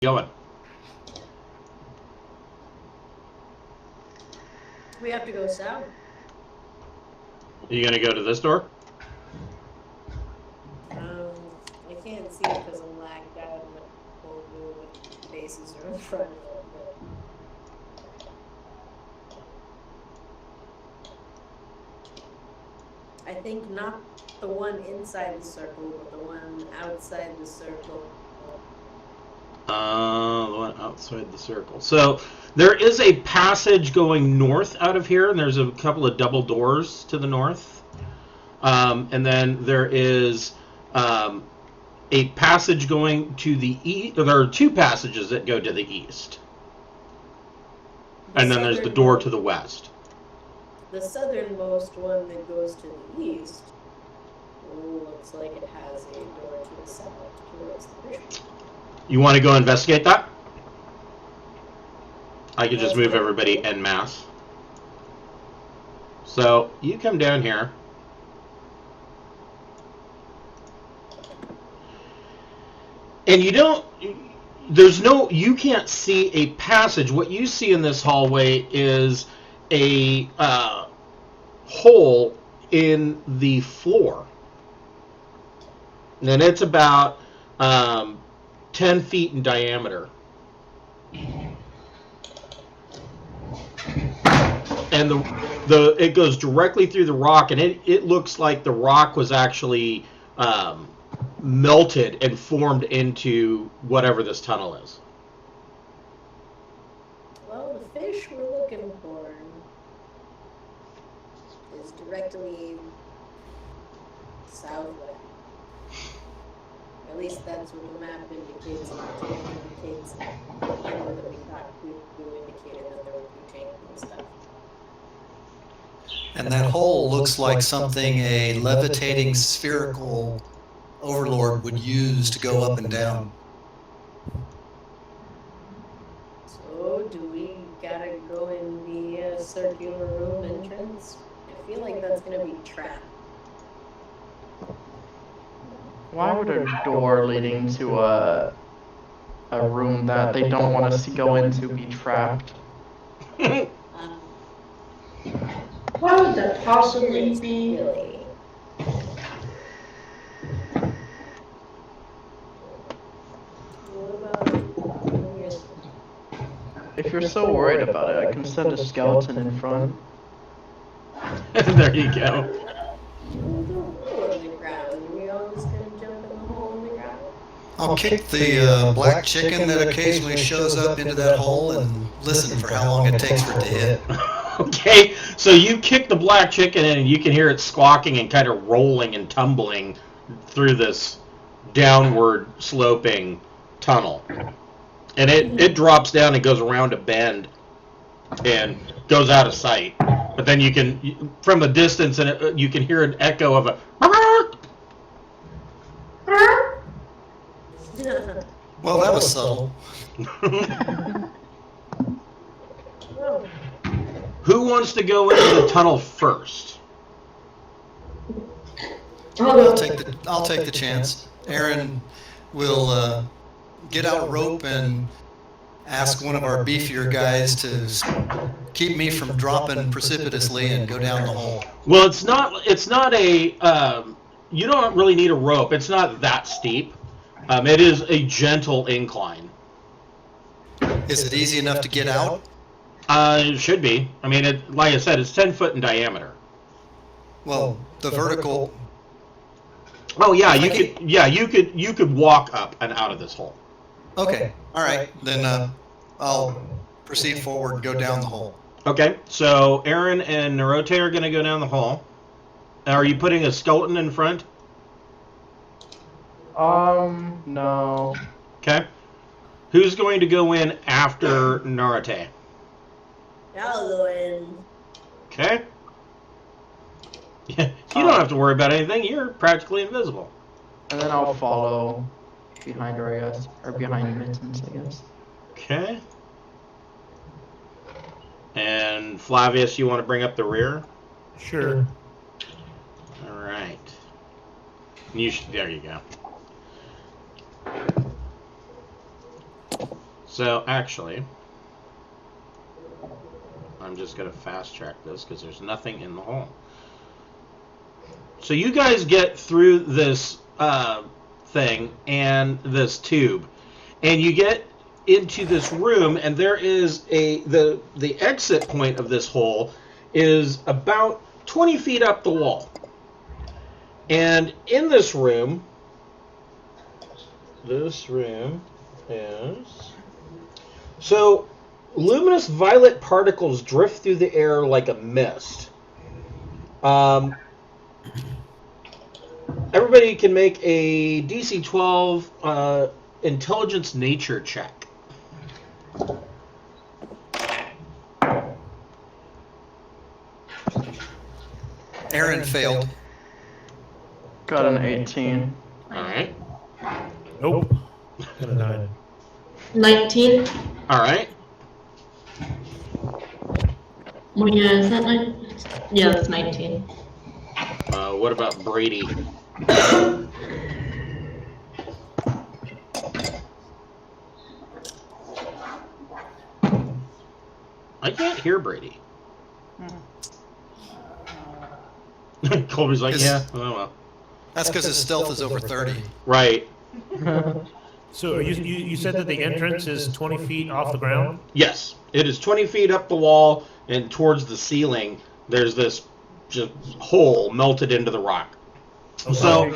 going? We have to go south. Are you going to go to this door? I can't see it because I'm lagged out and the whole blue faces are in front of it, but... I think not the one inside the circle, but the one outside the circle. The one outside the circle. So there is a passage going north out of here, and there's a couple of double doors to the north. And then there is a passage going to the east. There are two passages that go to the east. And then there's the door to the west. The southernmost one that goes to the east looks like it has a door to the south towards the bishop. You want to go investigate that? I could just move everybody en masse. So you come down here. And you don't, you can't see a passage. What you see in this hallway is a hole in the floor. And it's about 10 feet in diameter. And it goes directly through the rock, and it looks like the rock was actually melted and formed into whatever this tunnel is. Well, the fish we're looking for is directly southwest. At least that's what the map indicates. It indicates, that we thought we indicated that there would be tanks and stuff. And that hole looks like something a levitating spherical overlord would use to go up and down. So, do we gotta go in the circular room entrance? I feel like that's gonna be trapped. Why would a door leading to a room that they don't want us to go into be trapped? Why would that possibly be? Really? If you're so worried about it, I can send a skeleton in front. There you go. I'll kick the black chicken that occasionally shows up into that hole and listen for how long it takes for it to hit. Okay, so you kick the black chicken and you can hear it squawking and kind of rolling and tumbling through this downward sloping tunnel. And it drops down and goes around a bend and goes out of sight. But then you can, from the distance, and you can hear an echo of a... Well, that was subtle. Who wants to go into the tunnel first? I'll take the chance. Aaron will get out a rope and ask one of our beefier guys to keep me from dropping precipitously and go down the hole. Well, it's not a you don't really need a rope. It's not that steep. It is a gentle incline. Is it easy enough to get out? It should be. I mean, like I said, it's 10 foot in diameter. Well, the vertical. Oh yeah, you could walk up and out of this hole. Okay, all right. Then I'll proceed forward and go down the hole. Okay, so Aaron and Narote are going to go down the hole. Are you putting a skeleton in front? No. Okay. Who's going to go in after Narote? I'll go in. Okay. Yeah, you don't have to worry about anything. You're practically invisible. And then I'll follow behind her, I guess. Or behind Mittens, I guess. Okay. And Flavius, you want to bring up the rear? Sure. All right. There you go. So, actually, I'm just going to fast track this because there's nothing in the hole. So you guys get through this thing and this tube, and you get into this room, and there is the exit point of this hole is about 20 feet up the wall. And in this room is so luminous violet particles drift through the air like a mist. Everybody can make a DC 12 intelligence nature check. Aaron failed. Got an 18. All right. Nope. Got a 9. 19. All right. Well, yeah, is that 9? Yeah, that's 19. What about Brady? I can't hear Brady. Colby's like, yeah, oh well. That's because his stealth is over 30. Right. So you said that the entrance is 20 feet off the ground? Yes, it is 20 feet up the wall and towards the ceiling. There's this just hole melted into the rock. Okay. So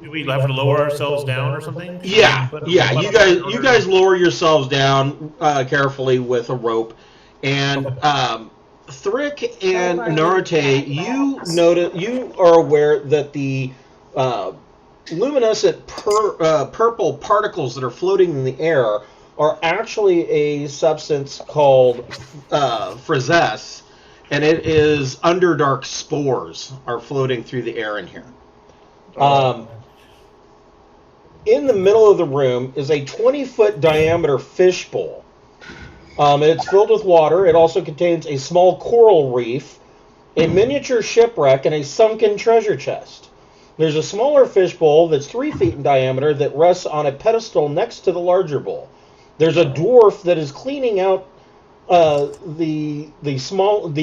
do we have to lower ourselves down or something? yeah. You guys lower yourselves down carefully with a rope, and Thrick and Narate, you are aware that the luminescent purple particles that are floating in the air are actually a substance called frizess, and it is underdark spores are floating through the air in here. In the middle of the room is a 20-foot diameter fishbowl. It's filled with water. It also contains a small coral reef, a miniature shipwreck, and a sunken treasure chest. There's a smaller fishbowl that's 3 feet in diameter that rests on a pedestal next to the larger bowl. There's a dwarf that is cleaning out the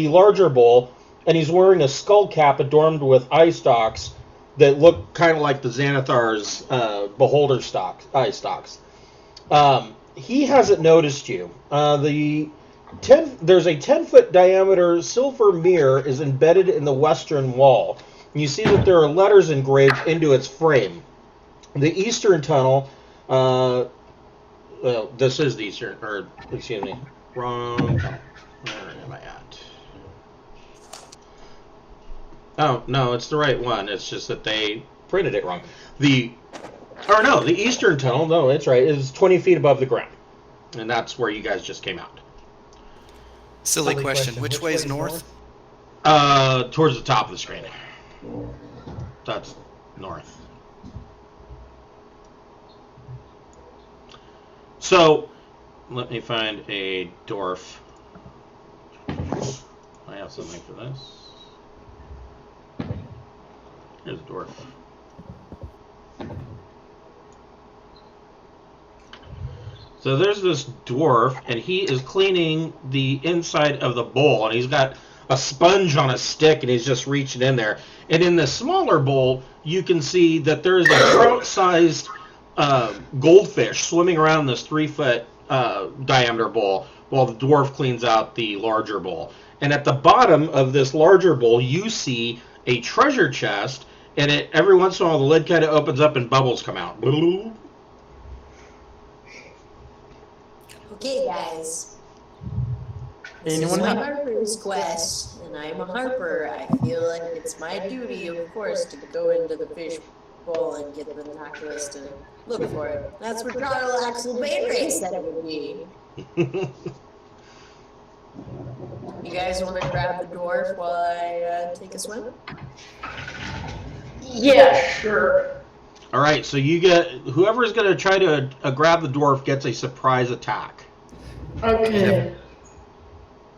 larger bowl, and he's wearing a skull cap adorned with eye stalks that look kind of like the Xanathar's beholder eye stalks. He hasn't noticed you. There's a 10-foot diameter silver mirror is embedded in the western wall. You see that there are letters engraved into its frame. The eastern tunnel, this is the eastern, or excuse me, wrong tunnel. Where am I at? Oh, no, it's the right one. It's just that they printed it wrong. The eastern tunnel, no, it's right, is 20 feet above the ground. And that's where you guys just came out. Silly question. Which way is north? Towards the top of the screen. That's north. So, let me find a dwarf. I have something for this. Here's a dwarf. So there's this dwarf, and he is cleaning the inside of the bowl, and he's got a sponge on a stick, and he's just reaching in there. And in the smaller bowl, you can see that there is a trout-sized goldfish swimming around this 3-foot diameter bowl, while the dwarf cleans out the larger bowl. And at the bottom of this larger bowl, you see a treasure chest, and every once in a while the lid kind of opens up and bubbles come out. Okay, guys. This Anyone is my have- Harper's quest, and I'm a Harper. I feel like it's my duty, of course, to go into the fish bowl and get the necklace to look for it. That's what Jarl Axel Bayray said it would be. You guys want to grab the dwarf while I take a swim? Yeah, sure. All right, so you get whoever's going to try to grab the dwarf gets a surprise attack. Okay.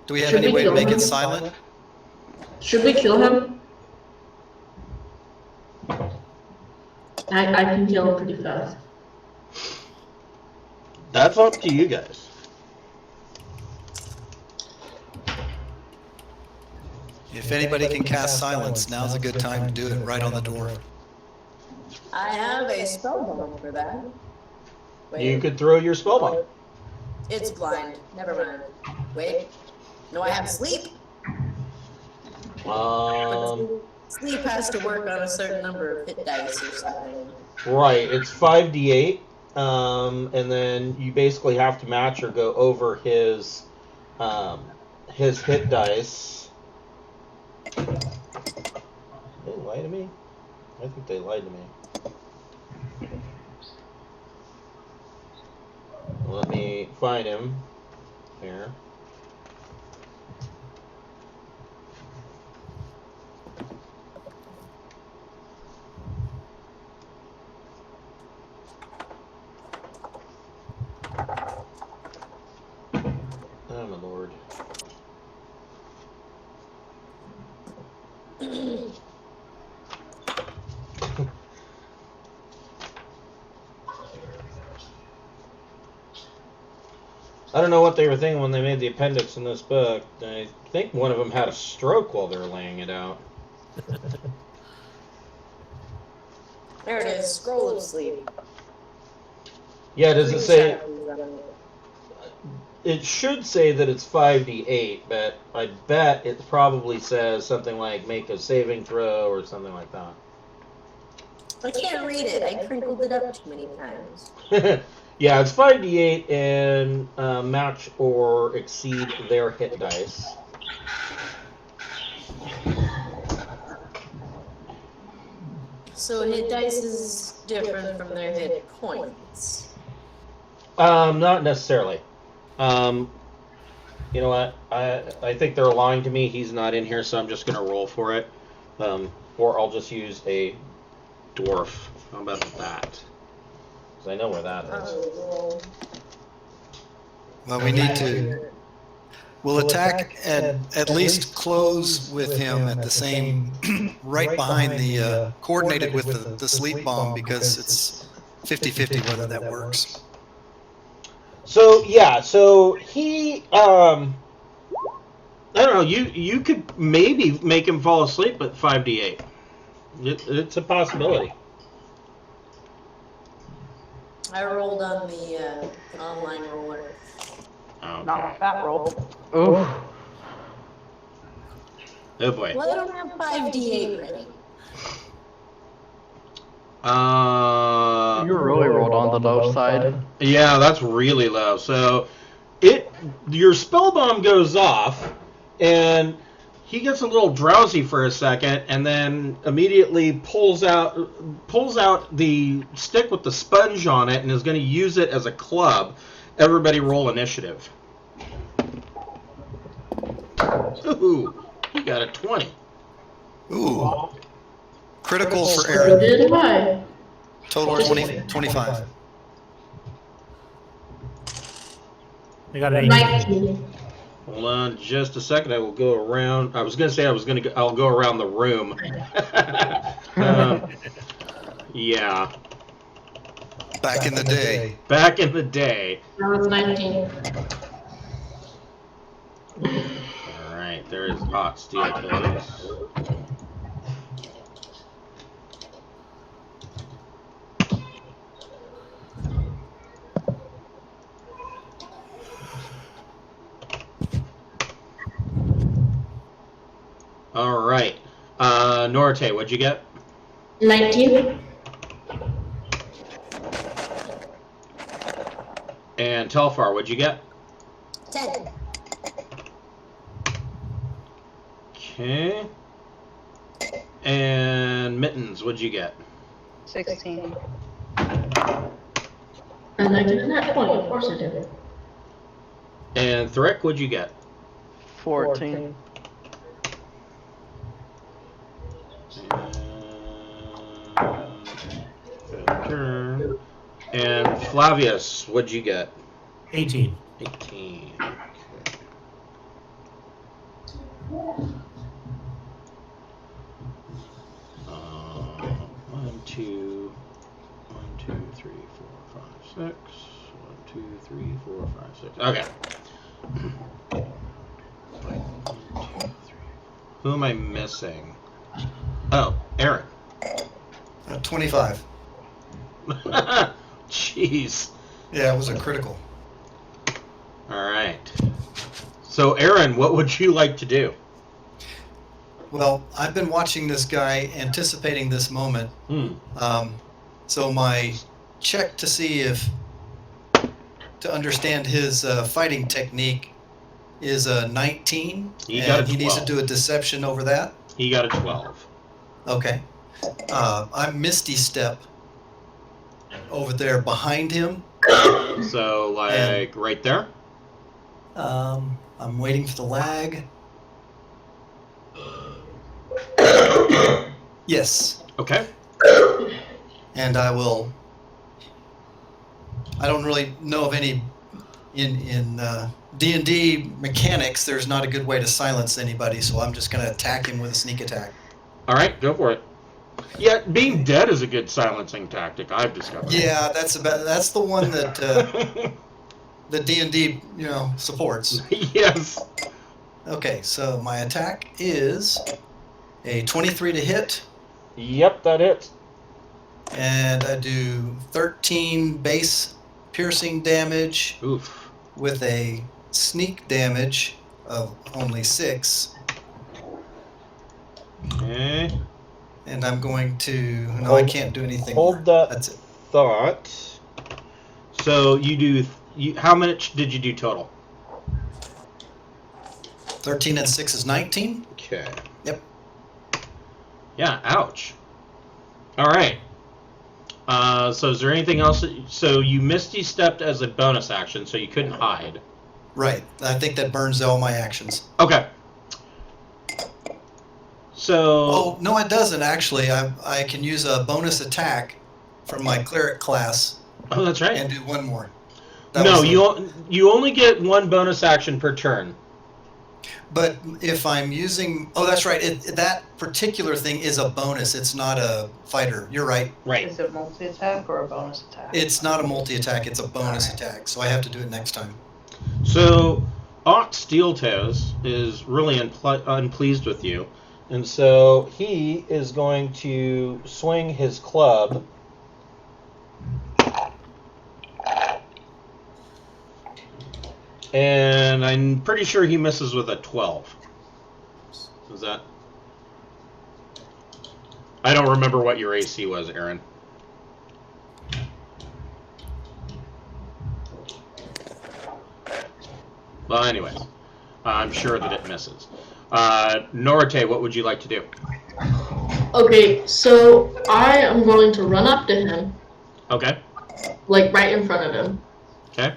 Do we have Should any we way to kill make him? it silent? Should we kill him? I can kill him pretty fast. That's up to you guys. If anybody can cast silence, now's a good time to do it right on the door. I have a spell bomb for that. Wait. You could throw your spell bomb. It's blind. Never mind. Wait. No, I have sleep. Sleep has to work on a certain number of hit dice or something. Right, it's 5d8, and then you basically have to match or go over his hit dice. Did they lie to me? I think they lied to me. Let me find him here. Oh my lord. I don't know what they were thinking when they made the appendix in this book. I think one of them had a stroke while they were laying it out. There it is. Scroll of sleep. Yeah, does it say... It should say that it's 5d8, but I bet it probably says something like make a saving throw or something like that. I can't read it. I crinkled it up too many times. Yeah, it's 5d8 and match or exceed their hit dice. So hit dice is different from their hit points. Not necessarily. You know what? I think they're lying to me. He's not in here, so I'm just going to roll for it. Or I'll just use a dwarf. How about that? Because I know where that is. Well, we need to... We'll attack and at least close with him at the same... right behind the... coordinated with the sleep bomb, because it's 50-50 whether that works. So yeah, so he I don't know, you could maybe make him fall asleep at 5d8. It's a possibility. I rolled on the online roller. Oh, Not that roll. Ooh. oh boy. Well, I don't have 5d8 ready. You really rolled on the low side. Yeah, that's really low. So your spell bomb goes off, and he gets a little drowsy for a second, and then immediately pulls out the stick with the sponge on it, and is going to use it as a club. Everybody roll initiative. Ooh, he got a 20. Ooh. Critical for So Aaron. did I. Total 25. I got an 18. 19. Hold on just a second. I will go around. I was going to say I'll go around the room. Yeah. Back in the day. Back in the day. That was 19. All right, there is hot steel pillows. All right. Norte, what'd you get? 19. And Telfar, what'd you get? 10. Okay. And Mittens, what'd you get? 16. And I did that 20, of course I did. And Thrick, what'd you get? 14. Turn. And Flavius, what'd you get? 18. 18. Okay. 1, 2, 3, 4, 5, 6. 1, 2, 3, 4, 5, 6. Okay. 1, 2, 3, 4, Who am I missing? Oh, Aaron. 25. Jeez. Yeah, it was a critical. All right. So, Aaron, what would you like to do? Well, I've been watching this guy, anticipating this moment. So my check to see if, to understand his fighting technique is a 19. He got a and he needs to 12. do a deception over that. He got a 12. Okay. I'm Misty Step over there behind him. So, like, right there? I'm waiting for the lag. Yes. Okay. And I don't really know of any in D&D mechanics. There's not a good way to silence anybody, so I'm just going to attack him with a sneak attack. All right, go for it. Yeah, being dead is a good silencing tactic, I've discovered. Yeah, that's the one that the D&D supports. Yes. Okay, so my attack is a 23 to hit. Yep, that hits. And I do 13 base piercing damage. Oof. With a sneak damage of only 6. Okay. And I'm going to... No, I can't do anything Hold more. that That's it. thought. So how much did you do total? 13 and 6 is 19. Okay. Yep. Yeah, ouch. All right. So is there anything else? So you Misty stepped as a bonus action, so you couldn't hide. Right. I think that burns all my actions. Okay. So... Oh, no, it doesn't, actually. I can use a bonus attack from my cleric class. Oh, that's right. And do one more. No, you only get one bonus action per turn. But if I'm using... Oh, that's right. That particular thing is a bonus. It's not a fighter. You're right. Right. Is it multi-attack or a bonus attack? It's not a multi-attack. It's a bonus attack. So I have to do it next time. So, Ott Steeltoes is really unpleased with you. And so he is going to swing his club. And I'm pretty sure he misses with a 12. Is that... I don't remember what your AC was, Aaron. Well, anyways, I'm sure that it misses. Norite, what would you like to do? Okay, so I am going to run up to him, Okay. like right in front of him. Okay.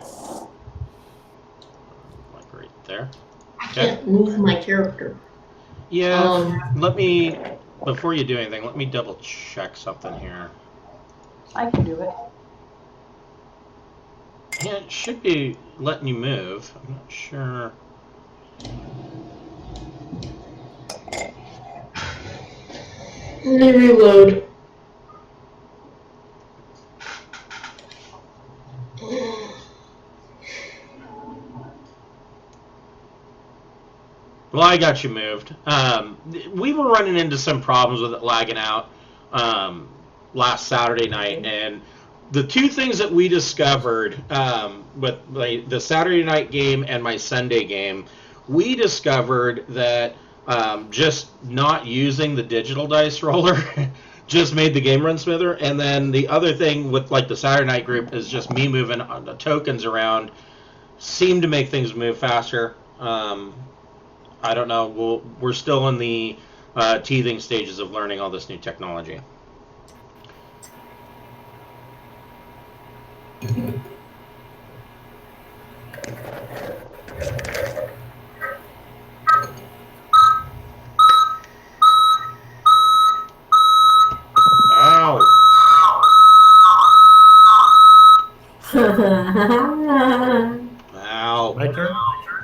Like right there. I Okay. can't move my character. Yeah. Let me, before you do anything, let me double check something here. I can do it. Yeah, it should be letting you move. I'm not sure. Let me reload. Well, I got you moved. We were running into some problems with it lagging out last Saturday night, and the two things that we discovered with the Saturday night game and my Sunday game, we discovered that just not using the digital dice roller just made the game run smoother. And then the other thing with like the Saturday night group is just me moving the tokens around seemed to make things move faster. I don't know. We're still in the teething stages of learning all this new technology. Ow! Ow! My turn?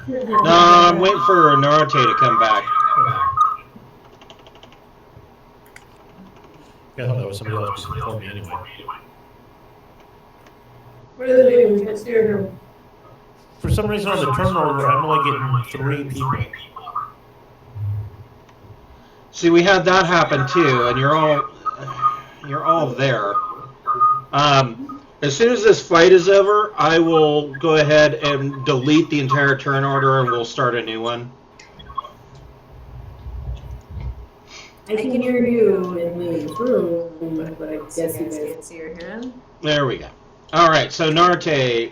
No, I'm waiting for Norite to come back. Yeah, I thought that was somebody else before me anyway. Where did they even get here? For some reason on the turn order, I'm only getting 3 people. See, we had that happen too, and you're all there. As soon as this fight is over, I will go ahead and delete the entire turn order, and we'll start a new one. I can hear you in Willie's room, but I guess you guys can't see your hand. There we go. All right, so Narte,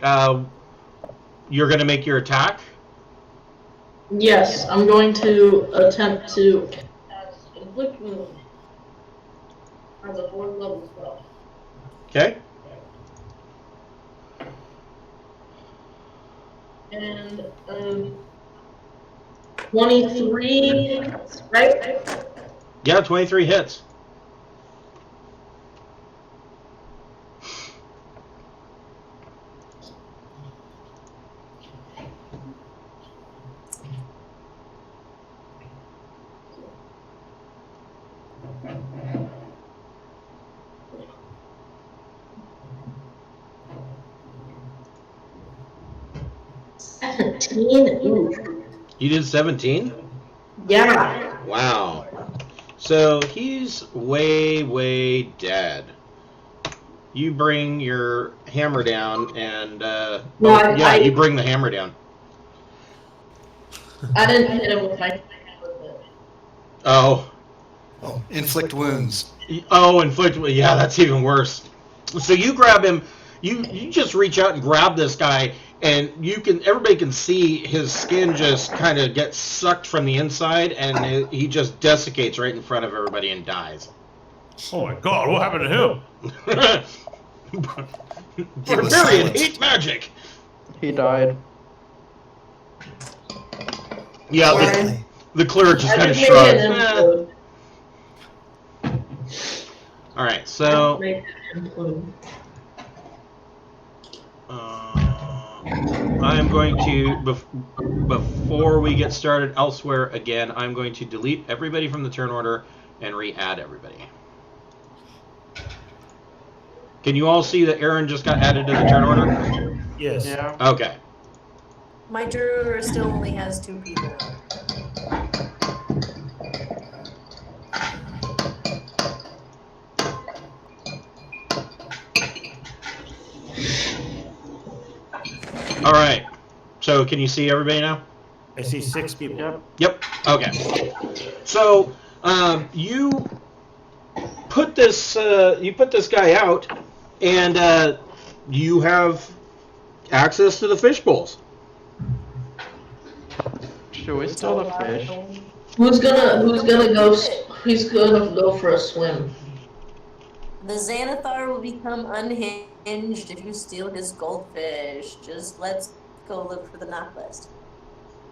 you're going to make your attack? Yes, I'm going to attempt to inflict wounds as a 4th level spell. Okay. And 23, right? Yeah, 23 hits. Ooh. You did 17? Yeah. Wow. So he's way dead. You bring your hammer down, and you bring the hammer down. I didn't hit him with my hand with it. Oh, Inflict wounds. inflict. Yeah, that's even worse. So you grab him. You just reach out and grab this guy, and everybody can see his skin just kind of get sucked from the inside, and he just desiccates right in front of everybody and dies. Oh my god, what happened to him? Barbarian hate magic. He died. Yeah, the cleric just kind of Make shrugs. it implode. All right, so Make it implode. I am going to, before we get started elsewhere again, I'm going to delete everybody from the turn order and re-add everybody. Can you all see that Aaron just got added to the turn order? Yes. Yeah. Okay. My turn order still only has 2 people. All right. So can you see everybody now? I see 6 people. Yep. Yep. Okay. So you put this guy out, and you have access to the fish bowls. Should we steal the fish? Who's gonna go for a swim? The Xanathar will become unhinged if you steal his goldfish. Just let's go look for the knock list.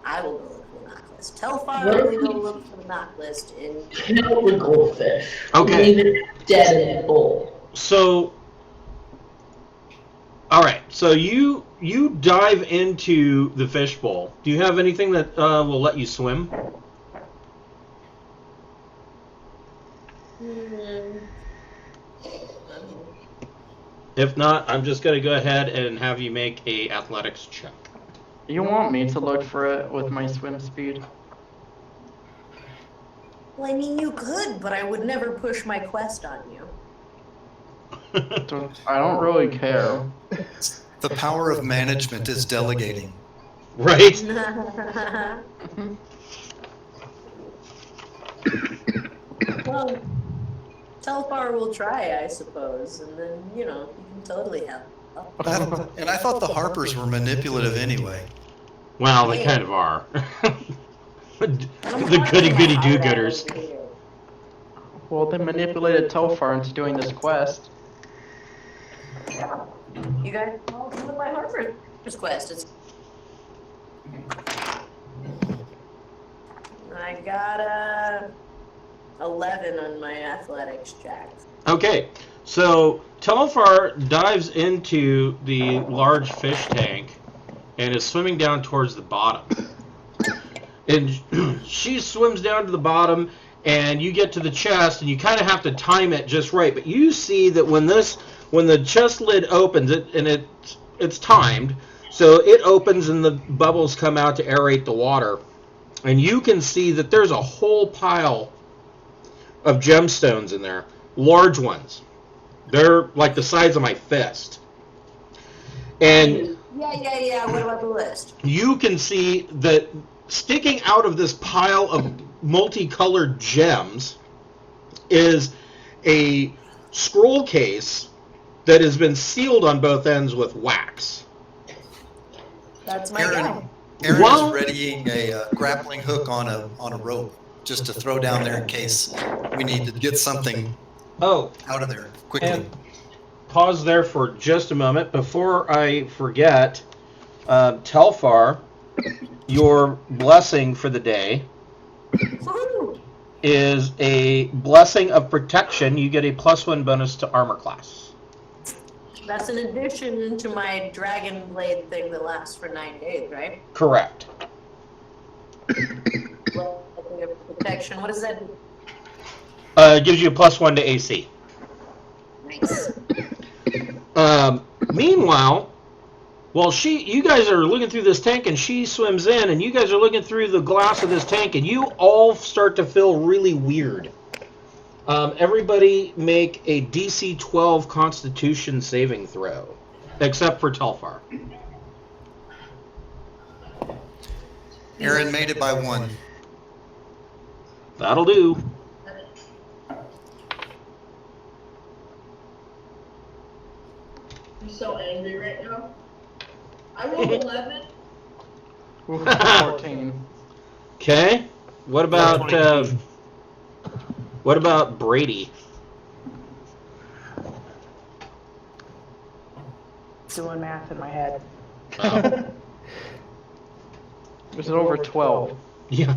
I will go look for the knock list. Telfar will go look for the knock list in Kill the goldfish. Okay. Leave it dead in the bowl. So, all right. So you dive into the fish bowl. Do you have anything that will let you swim? If not, I'm just going to go ahead and have you make a athletics check. You want me to look for it with my swim speed? Well, I mean, you could, but I would never push my quest on you. I don't really care. The power of management is delegating. Right? Well, Telfar will try, I suppose, and then, you know, you can totally help. And I thought the Harpers were manipulative anyway. Well, they kind of are. The goody-goody do-gooders. Well, they manipulated Telfar into doing this quest. You guys all do with my Harper's quest. It's... I got a 11 on my athletics check. Okay, so Telfar dives into the large fish tank and is swimming down towards the bottom. And she swims down to the bottom, and you get to the chest, and you kind of have to time it just right. But you see that when the chest lid opens, it's timed, so it opens and the bubbles come out to aerate the water. And you can see that there's a whole pile of gemstones in there, large ones. They're like the size of my fist. And Yeah. What about the list? you can see that sticking out of this pile of multicolored gems is a scroll case that has been sealed on both ends with wax. That's my guy. Aaron Well- is readying a grappling hook on a rope just to throw down there in case we need to get something Oh, out of there quickly. and pause there for just a moment. Before I forget, Telfar, your blessing for the day Woo! is a blessing of protection. You get a +1 bonus to armor class. That's an addition to my dragon blade thing that lasts for 9 days, right? Correct. Blessing of protection. What does that do? It gives you a +1 to AC. Nice. Meanwhile, while you guys are looking through this tank and she swims in, and you guys are looking through the glass of this tank, and you all start to feel really weird. Everybody make a DC 12 Constitution saving throw, except for Telfar. Aaron made it by 1. That'll do. I'm so angry right now. I rolled 11. Ooh, 14. Okay. What about 22. what about Brady? Doing math in my head. Oh. Was it over 12? Yeah.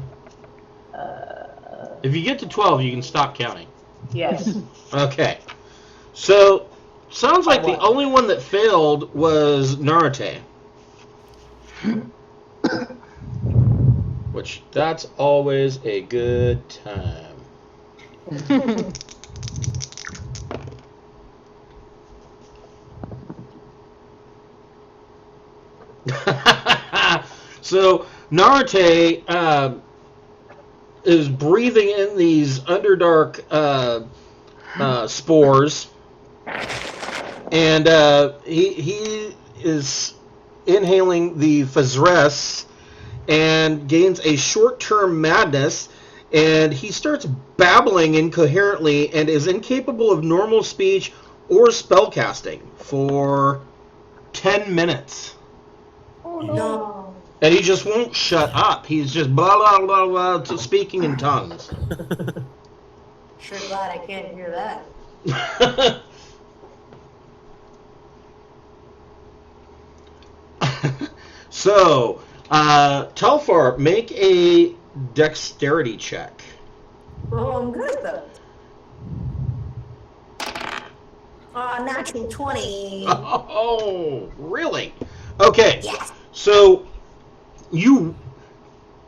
If you get to 12, you can stop counting. Yes. Okay. So, sounds like the only one that failed was Narate. Which, that's always a good time. So, Narate is breathing in these underdark spores, and he is inhaling the Fazres and gains a short-term madness, and he starts babbling incoherently and is incapable of normal speech or spellcasting for 10 minutes. Oh no. And he just won't shut up. He's just blah, blah, blah, blah, speaking in tongues. Sure glad I can't hear that. So, Telfar, make a dexterity check. Oh, I'm good though. Oh, natural 20. Oh, really? Okay. Yes. So, you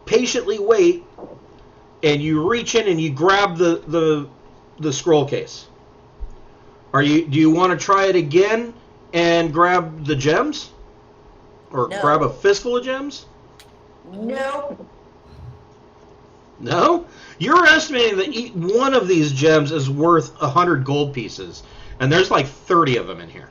patiently wait, and you reach in and you grab the scroll case. Do you want to try it again and grab the gems? Or No. grab a fistful of gems? Nope. No? You're estimating that each one of these gems is worth 100 gold pieces, and there's like 30 of them in here.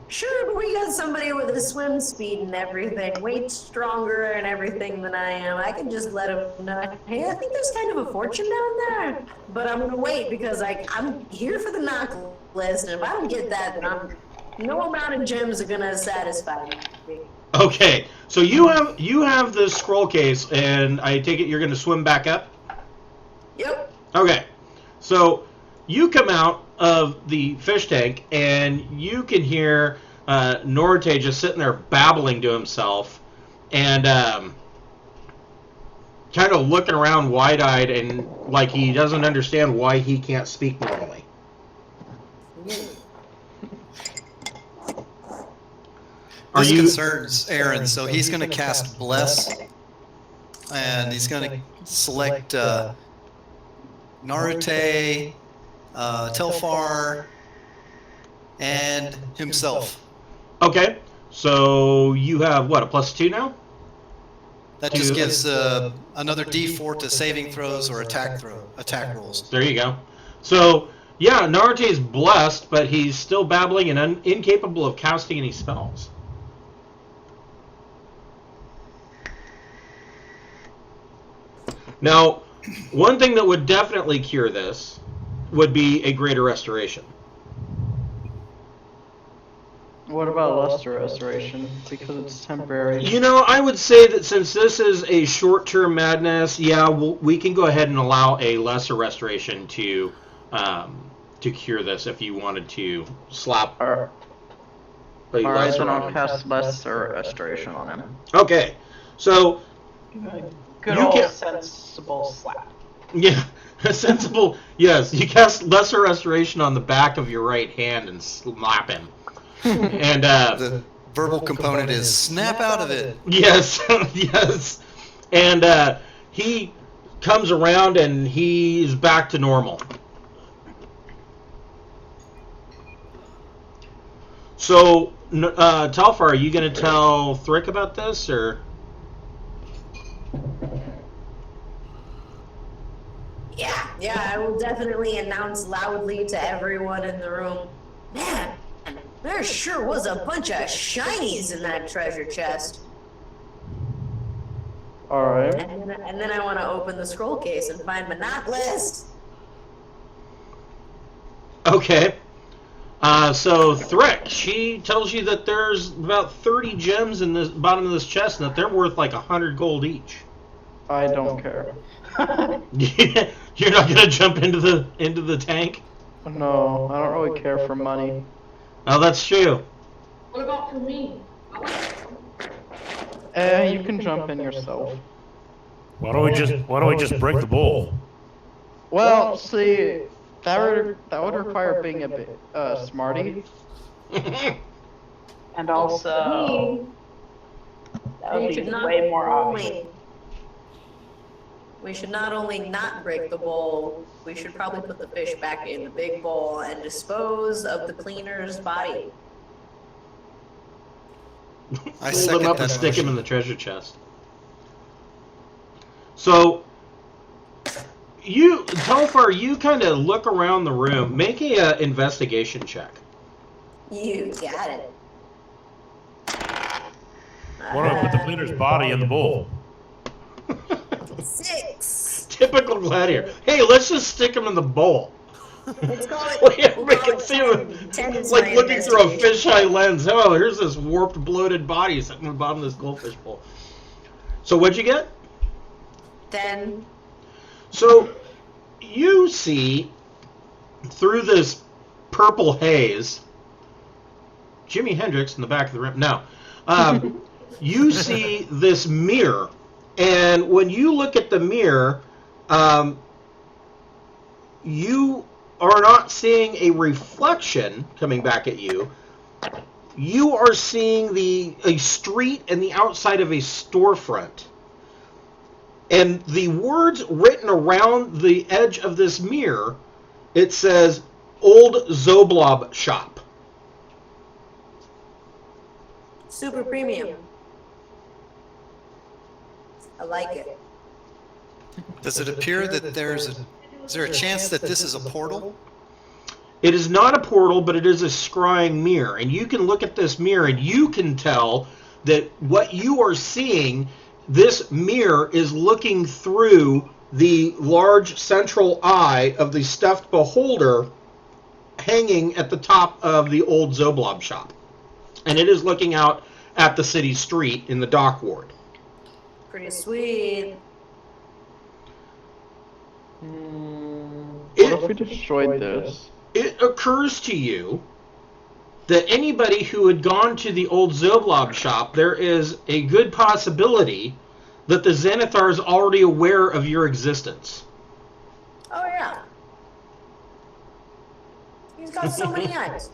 Sure, but we got somebody with a swim speed and everything, way stronger and everything than I am. I can just let him know, hey, I think there's kind of a fortune down there. But I'm gonna wait because I'm here for the knock list, and if I don't get that, then no amount of gems are gonna satisfy me. Okay, so you have this scroll case, and I take it you're going to swim back up? Yep. Okay, so you come out of the fish tank, and you can hear Norte just sitting there babbling to himself, and kind of looking around wide-eyed, and like he doesn't understand why he can't speak normally. This concerns Aaron, so he's going to cast Bless, and he's going to select Narute, Telfar, and himself. Okay, so you have, what, a +2 now? That just gives another D4 to saving throws or attack rolls. There you go. So, yeah, Narate is blessed, but he's still babbling and incapable of casting any spells. Now, one thing that would definitely cure this would be a greater restoration. What about lesser restoration? Because it's temporary. You know, I would say that since this is a short-term madness, yeah, we can go ahead and allow a lesser restoration to cure this if you wanted to slap. Alright, then I'll cast lesser restoration on him. Okay, so Good You old can- sensible slap. yeah, sensible. Yes, you cast lesser restoration on the back of your right hand and slap him. And The verbal component is snap out of it. yes, yes, and he comes around and he's back to normal. So, Talfar, are you going to tell Thrick about this, or? Yeah, I will definitely announce loudly to everyone in the room. Man, there sure was a bunch of shinies in that treasure chest. Alright. And then I want to open the scroll case and find my knock list. Okay. So Thrick, she tells you that there's about 30 gems in the bottom of this chest, and that they're worth like 100 gold each. I don't care. You're not gonna jump into the tank? No, I don't really care for money. Oh, that's true. What about for me? You can jump in yourself. Why don't we just break the bowl? Well, see, that would require being a bit smarty, and also that would be way more obvious. We should not only not break the bowl, we should probably put the fish back in the big bowl and dispose of the cleaner's body. I Fold him second up that and stick him motion. in the treasure chest. So, Telfar, you kind of look around the room. Make a investigation check. You got it. Why don't we put the cleaner's body in the bowl? 6. Typical gladiator. Hey, let's just stick him in the bowl. Let's call it. We'll make it seem 10 is like my looking through a investigation. fisheye lens. Oh, here's this warped, bloated body sitting on the bottom of this goldfish bowl. So what'd you get? 10. So you see through this purple haze, Jimi Hendrix in the back of the room. No, you see this mirror, and when you look at the mirror, you are not seeing a reflection coming back at you. You are seeing a street and the outside of a storefront. And the words written around the edge of this mirror, it says, Old Zoblob Shop. Super premium. I like it. Does it appear that is there a chance that this is a portal? It is not a portal, but it is a scrying mirror. And you can look at this mirror and you can tell that what you are seeing, this mirror is looking through the large central eye of the stuffed beholder hanging at the top of the Old Zoblob Shop. And it is looking out at the city street in the dock ward. Pretty sweet. What if we destroyed this? It occurs to you that anybody who had gone to the Old Zoblob Shop, there is a good possibility that the Xanathar is already aware of your existence. Oh, yeah. He's got so many eyes.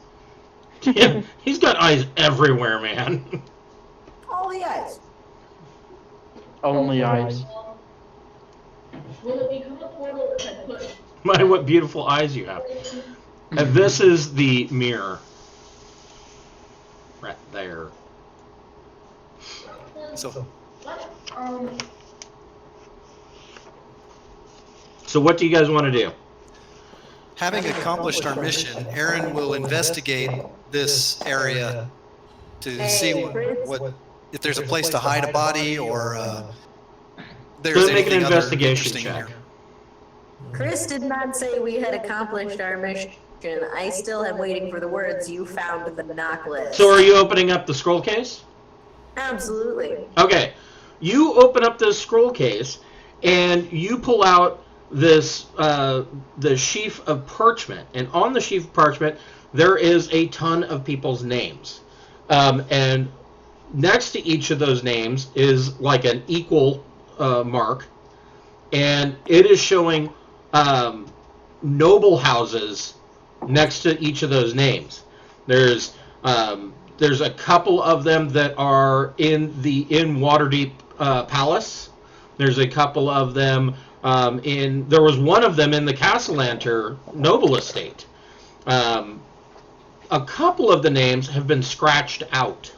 Yeah, he's got eyes everywhere, man. All the eyes. Only eyes. Will it become a portal if I put? My, what beautiful eyes you have. And this is the mirror. Right there. So What So what do you guys want to do? Having accomplished our mission, Aaron will investigate this area to see what if there's a place to hide a body or there's Go ahead and make an anything other investigation interesting in check. here. Chris did not say we had accomplished our mission. I still am waiting for the words you found the knock list. So are you opening up the scroll case? Absolutely. Okay. You open up this scroll case, and you pull out this the sheaf of parchment. And on the sheaf of parchment, there is a ton of people's names. And next to each of those names is like an equal mark. And it is showing noble houses next to each of those names. There's a couple of them that are in Waterdeep Palace. There's a couple of them there was one of them in the Castellanter noble estate. A couple of the names have been scratched out.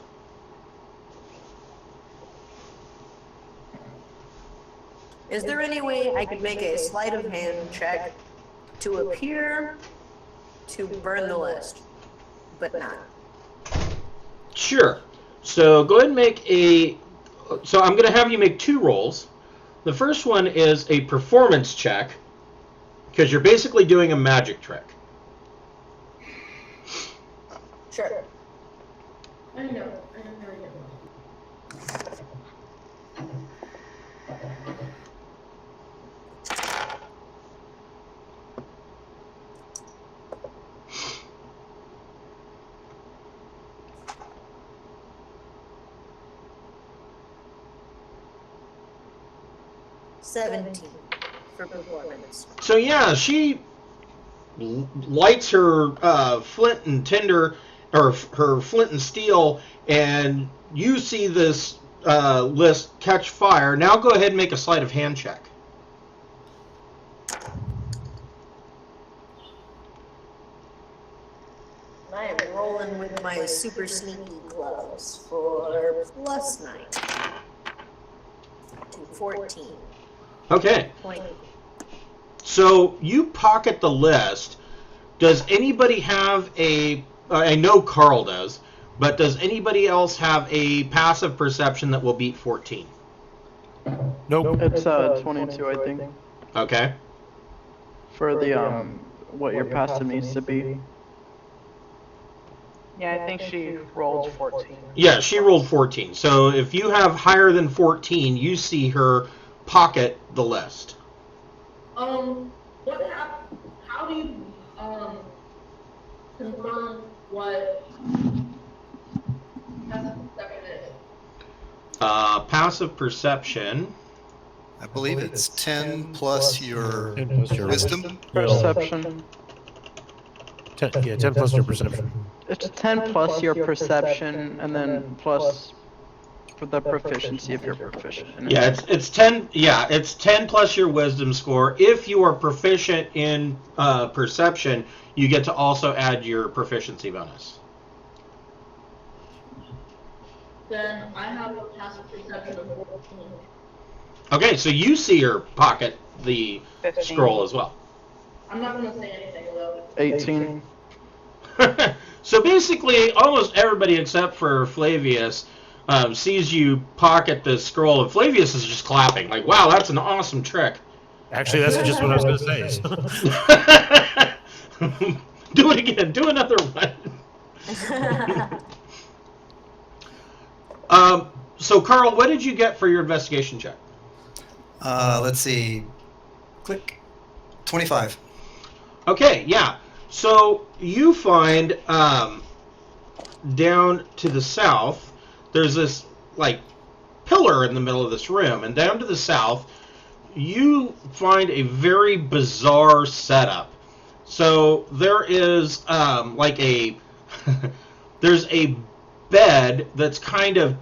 Is there any way I could make a sleight of hand check to appear to burn the list, but not? Sure. So go ahead and make a... So I'm going to have you make 2 rolls. The first one is a performance check, because you're basically doing a magic trick. Sure. I know. 17 for performance. So yeah, she lights her flint and tinder, or her flint and steel, and you see this list catch fire. Now go ahead and make a sleight of hand check. I am rolling with my super sneaky gloves for +9 to 14. Okay. 20. So you pocket the list. Does anybody have a... I know Carl does, but does anybody else have a passive perception that will beat 14? Nope. It's 22, I think, Okay. for the what your passive needs to be. Yeah, I think she rolled 14. Yeah, she rolled 14. So if you have higher than 14, you see her pocket the list. How do you confirm what passive perception is? Passive perception. I believe it's 10 plus your 10 plus your wisdom. Perception. 10 plus your perception. It's 10 plus your perception, and then plus for the proficiency if you're proficient in it. Yeah, it's 10. Yeah, it's 10 plus your wisdom score. If you are proficient in perception, you get to also add your proficiency bonus. Then I have a passive perception of 14. Okay, so you see her pocket the 15. scroll as well. I'm not gonna say anything though. 18. So basically, almost everybody except for Flavius sees you pocket this scroll, and Flavius is just clapping, like, wow, that's an awesome trick. Actually, that's just what I was going to say. Do it again. Do another one. So, Carl, what did you get for your investigation check? Let's see. Click. 25. Okay, yeah. So you find down to the south, there's this like pillar in the middle of this room, and down to the south, you find a very bizarre setup. So there is like a there's a bed that's kind of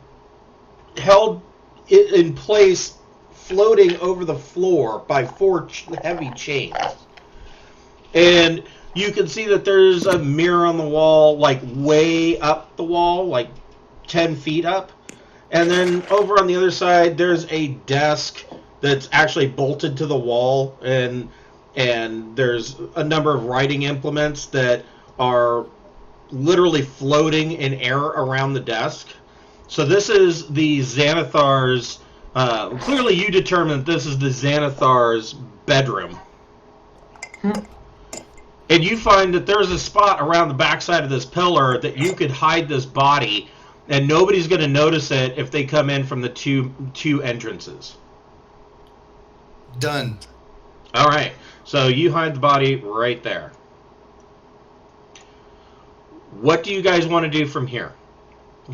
held in place, floating over the floor by 4 heavy chains. And you can see that there's a mirror on the wall, like way up the wall, like 10 feet up. And then over on the other side, there's a desk that's actually bolted to the wall, and there's a number of writing implements that are literally floating in air around the desk. So this is the Xanathar's. Clearly, you determined that this is the Xanathar's bedroom. And you find that there's a spot around the backside of this pillar that you could hide this body, and nobody's going to notice it if they come in from the two entrances. Done. All right. So you hide the body right there. What do you guys want to do from here?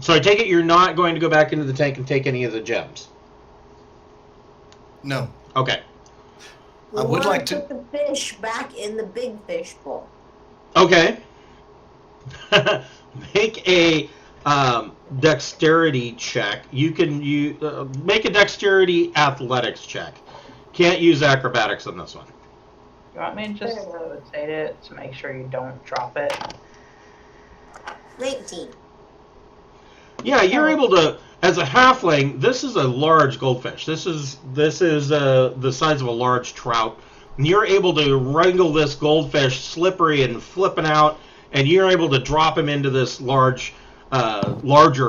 So I take it you're not going to go back into the tank and take any of the gems. No. Okay. I would like to put the fish back in the big fish bowl. Okay. Make a dexterity check. You can make a dexterity athletics check. Can't use acrobatics on this one. You want me to just rotate it to make sure you don't drop it? 19. Yeah, you're able to. As a halfling, this is a large goldfish. This is the size of a large trout. And you're able to wrangle this goldfish slippery and flipping out, and you're able to drop him into this larger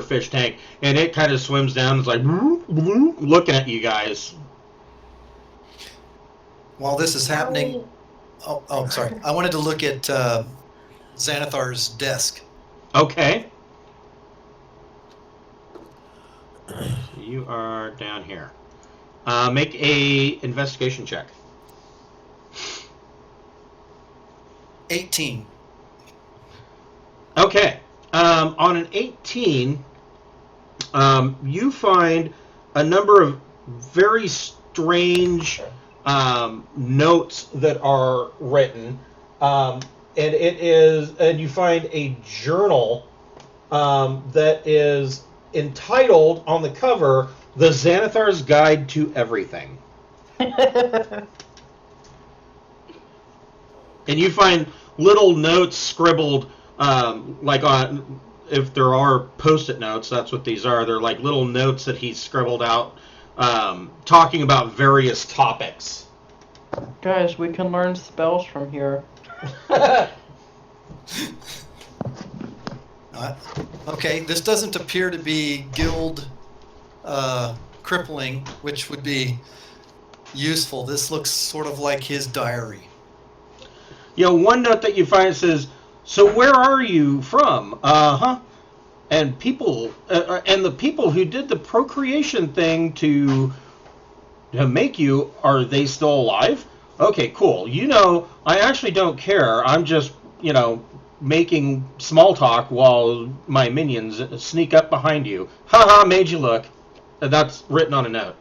fish tank, and it kind of swims down. It's like looking at you guys. While this is happening, oh, sorry. I wanted to look at Xanathar's desk. Okay. You are down here. Make a investigation check. 18. Okay. On an 18, you find a number of very strange notes that are written, and you find a journal that is entitled on the cover, "The Xanathar's Guide to Everything." And you find little notes scribbled, like on, if there are post-it notes, that's what these are. They're like little notes that he scribbled out, talking about various topics. Guys, we can learn spells from here. Okay, this doesn't appear to be guild crippling, which would be useful. This looks sort of like his diary. One note that you find says, "So where are you from?" And people, and the people who did the procreation thing to make you, are they still alive? Okay, cool. I actually don't care. I'm just, making small talk while my minions sneak up behind you. Haha, made you look. And that's written on a note.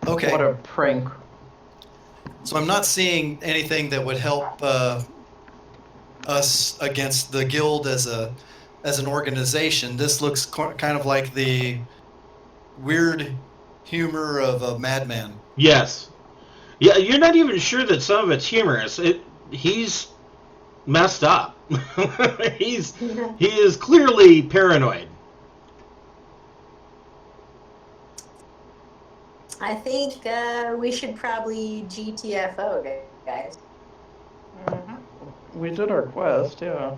Okay. What a prank. So I'm not seeing anything that would help us against the guild as an organization. This looks kind of like the weird humor of a madman. Yes. Yeah, you're not even sure that some of it's humorous. He's messed up. He is clearly paranoid. I think we should probably GTFO, guys. We did our quest, yeah.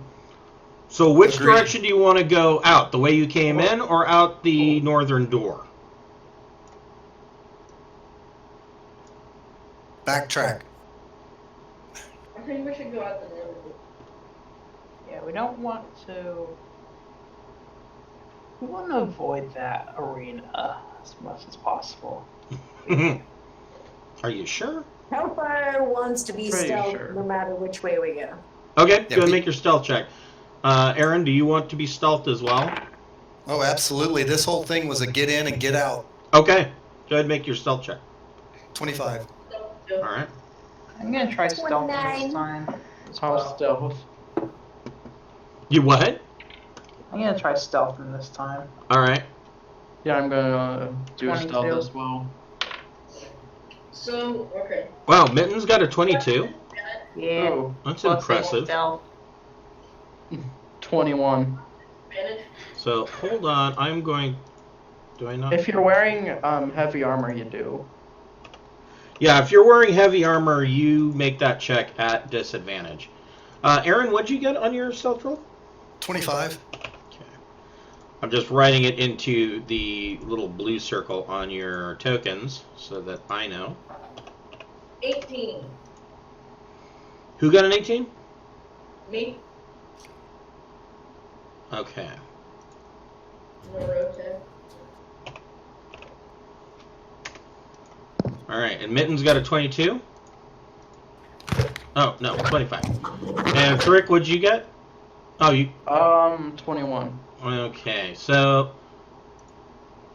So which Agreed. direction do you want to go out? The way you came in, or out the northern door? Backtrack. I think we should go out the middle. Yeah, we don't want to. We want to avoid that arena as much as possible. Are you sure? Harper wants to be Pretty stealth sure. no matter which way we go. Okay, Yeah, go and make your stealth check. Aaron, do you want to be stealthed as well? Oh, absolutely. This whole thing was a get in and get out. Okay, go ahead and make your stealth check. 25. All right. I'm gonna try stealth 29. this time. as How well. stealth? You what? I'm gonna try stealthing this time. All right. Yeah, I'm gonna do 22. stealth as well. So, okay. Wow, Mitten's got a 22. Yeah. Ooh, That's Plus impressive. stealth. 21. Advantage. So hold on, I'm going. Do I not? If you're wearing heavy armor, you do. Yeah, if you're wearing heavy armor, you make that check at disadvantage. Aaron, what'd you get on your stealth roll? 25. Okay. I'm just writing it into the little blue circle on your tokens so that I know. 18. Who got an 18? Me. Okay. No rotate. All right, and Mitten's got a 22. Oh, no, 25. And Thrick, what'd you get? Oh, you... 21. Okay, so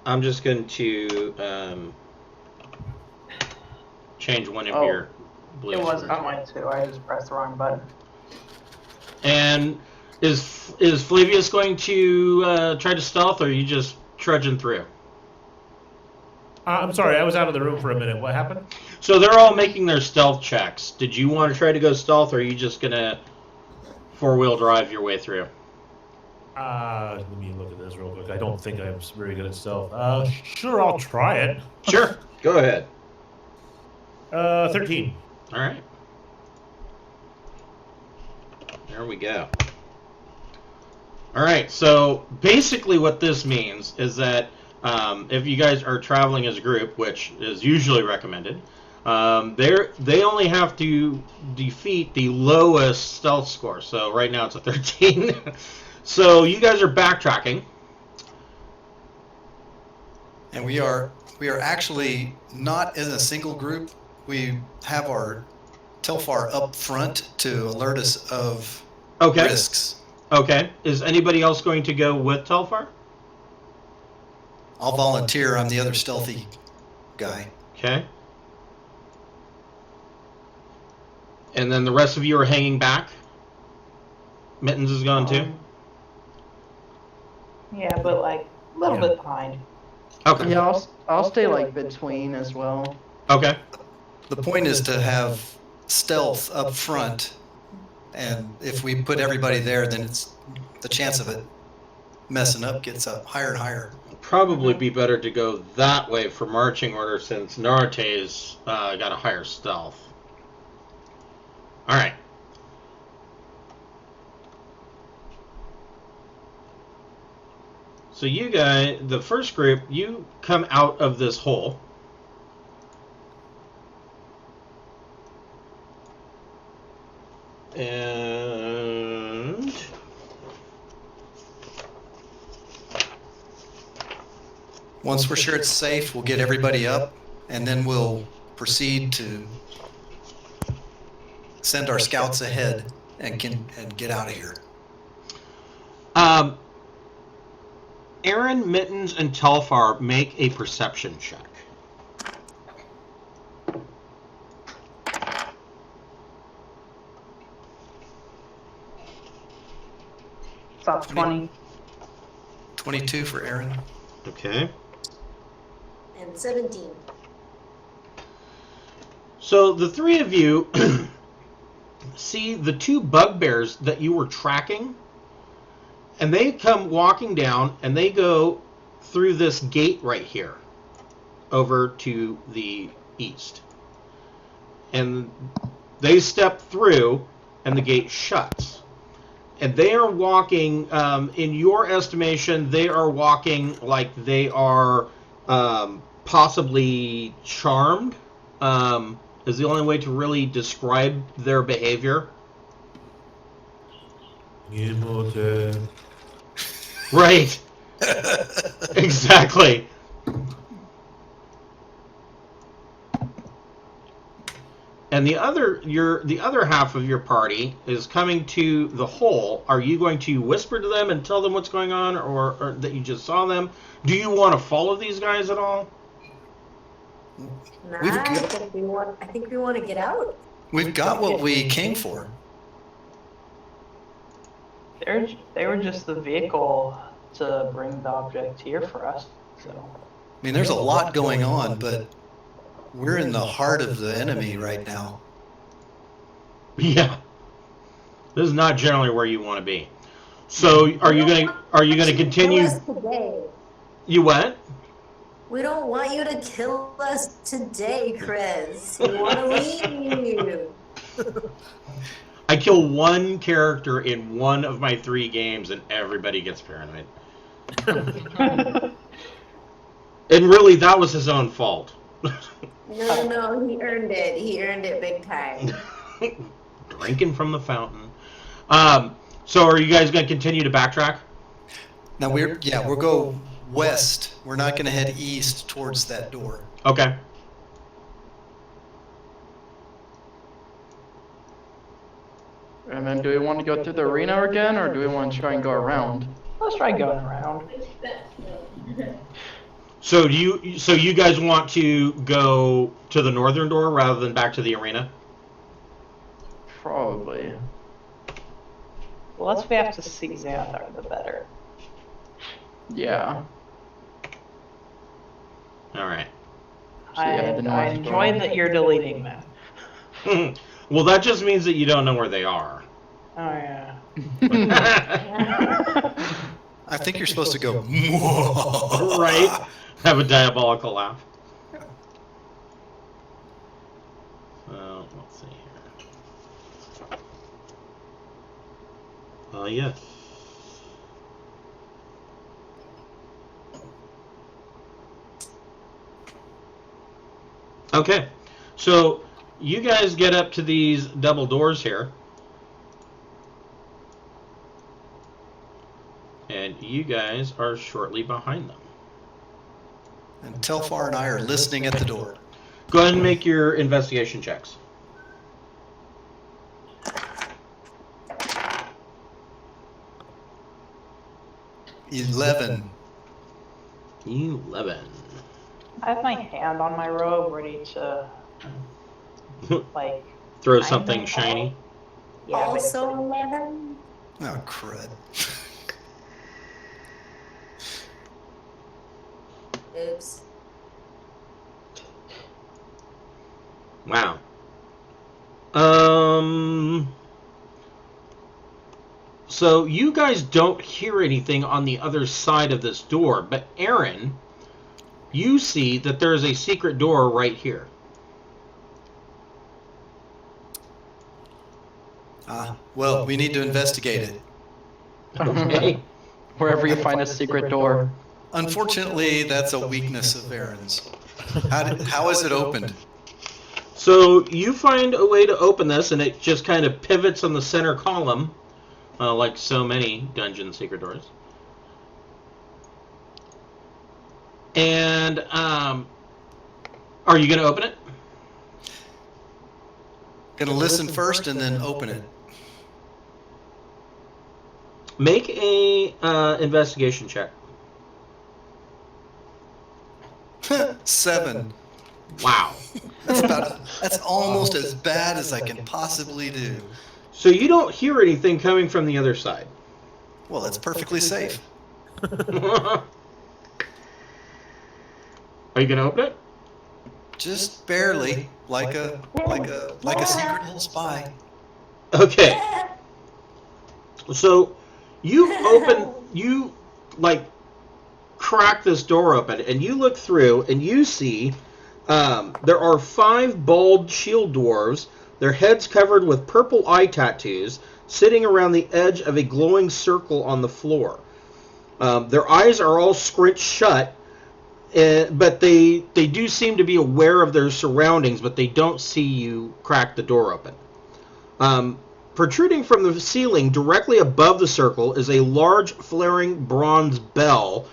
I'm just going to change one of your blue It was squares. on mine too. I just pressed the wrong button. And is Flavius going to try to stealth, or are you just trudging through? I'm sorry, I was out of the room for a minute. What happened? So they're all making their stealth checks. Did you want to try to go stealth, or are you just going to four-wheel drive your way through? Let me look at this real quick. I don't think I'm very good at stealth. Sure, I'll try it. Sure, go ahead. 13. All right. There we go. All right, so basically what this means is that if you guys are traveling as a group, which is usually recommended, they only have to defeat the lowest stealth score. So right now it's a 13. So you guys are backtracking. And we are actually not in a single group. We have our Telfar up front to alert us of risks. Okay. Is anybody else going to go with Telfar? I'll volunteer. I'm the other stealthy guy. Okay. And then the rest of you are hanging back? Mittens is gone too? Yeah, but like a little bit behind. Okay. Yeah, I'll stay like between as well. Okay. The point is to have stealth up front, and if we put everybody there, then it's the chance of it messing up gets up higher and higher. Probably be better to go that way for marching order since Narate's got a higher stealth. All right. So you guys, the first group, you come out of this hole. And Once we're sure it's safe, we'll get everybody up, and then we'll proceed to send our scouts ahead and get out of here. Aaron, Mittens, and Telfar make a perception check. About 20. 22 for Aaron. Okay. And 17. So the three of you see the two bugbears that you were tracking, and they come walking down, and they go through this gate right here over to the east. And they step through, and the gate shuts. And they are walking, in your estimation, they are walking like they are possibly charmed, is the only way to really describe their behavior. Right. Exactly. And the other half of your party is coming to the hole. Are you going to whisper to them and tell them what's going on, or that you just saw them? Do you want to follow these guys at all? Nah, I think we want to get out. We've got what we came for. They were just the vehicle to bring the object here for us. So I mean, there's a lot going on, but we're in the heart of the enemy right now. Yeah. This is not generally where you want to be. So are you gonna continue? Kill us today. You what? We don't want you to kill us today, Chris. We want to leave. I kill one character in one of my 3 games, and everybody gets paranoid. And really, that was his own fault. No, he earned it. He earned it big time. Drinking from the fountain. So are you guys going to continue to backtrack? Now we'll go west. We're not going to head east towards that door. Okay. And then do we want to go through the arena again, or do we want to try and go around? Let's try going around. So you guys want to go to the northern door rather than back to the arena? Probably. The less we have to see Xanathar, the better. Yeah. All right. I enjoy that you're deleting them. Well, that just means that you don't know where they are. Oh, yeah. I think you're supposed to go. Right? Have a diabolical laugh. So, let's see here. Yeah. Okay. So, you guys get up to these double doors here. And you guys are shortly behind them. And Telfar and I are listening at the door. Go ahead and make your investigation checks. 11. 11. I have my hand on my robe ready to, like... Throw something shiny. Yeah, Also 11. Oh, crud. Oops. Wow. So you guys don't hear anything on the other side of this door, but Aaron, you see that there is a secret door right here. Well, we need to investigate it. Okay. Wherever you find a secret door. Unfortunately, that's a weakness of Aaron's. How is it opened? So you find a way to open this, and it just kind of pivots on the center column, like so many dungeon secret doors. And are you going to open it? Gonna listen first and then open it. Make a investigation check. 7. Wow. That's almost as bad as I can possibly do. So you don't hear anything coming from the other side. Well, that's perfectly safe. Are you going to open it? Just barely, like a secret little spy. Okay. So you crack this door open, and you look through, and you see there are 5 bald shield dwarves, their heads covered with purple eye tattoos, sitting around the edge of a glowing circle on the floor. Their eyes are all scrinched shut, but they do seem to be aware of their surroundings, but they don't see you crack the door open. Protruding from the ceiling directly above the circle is a large flaring bronze bell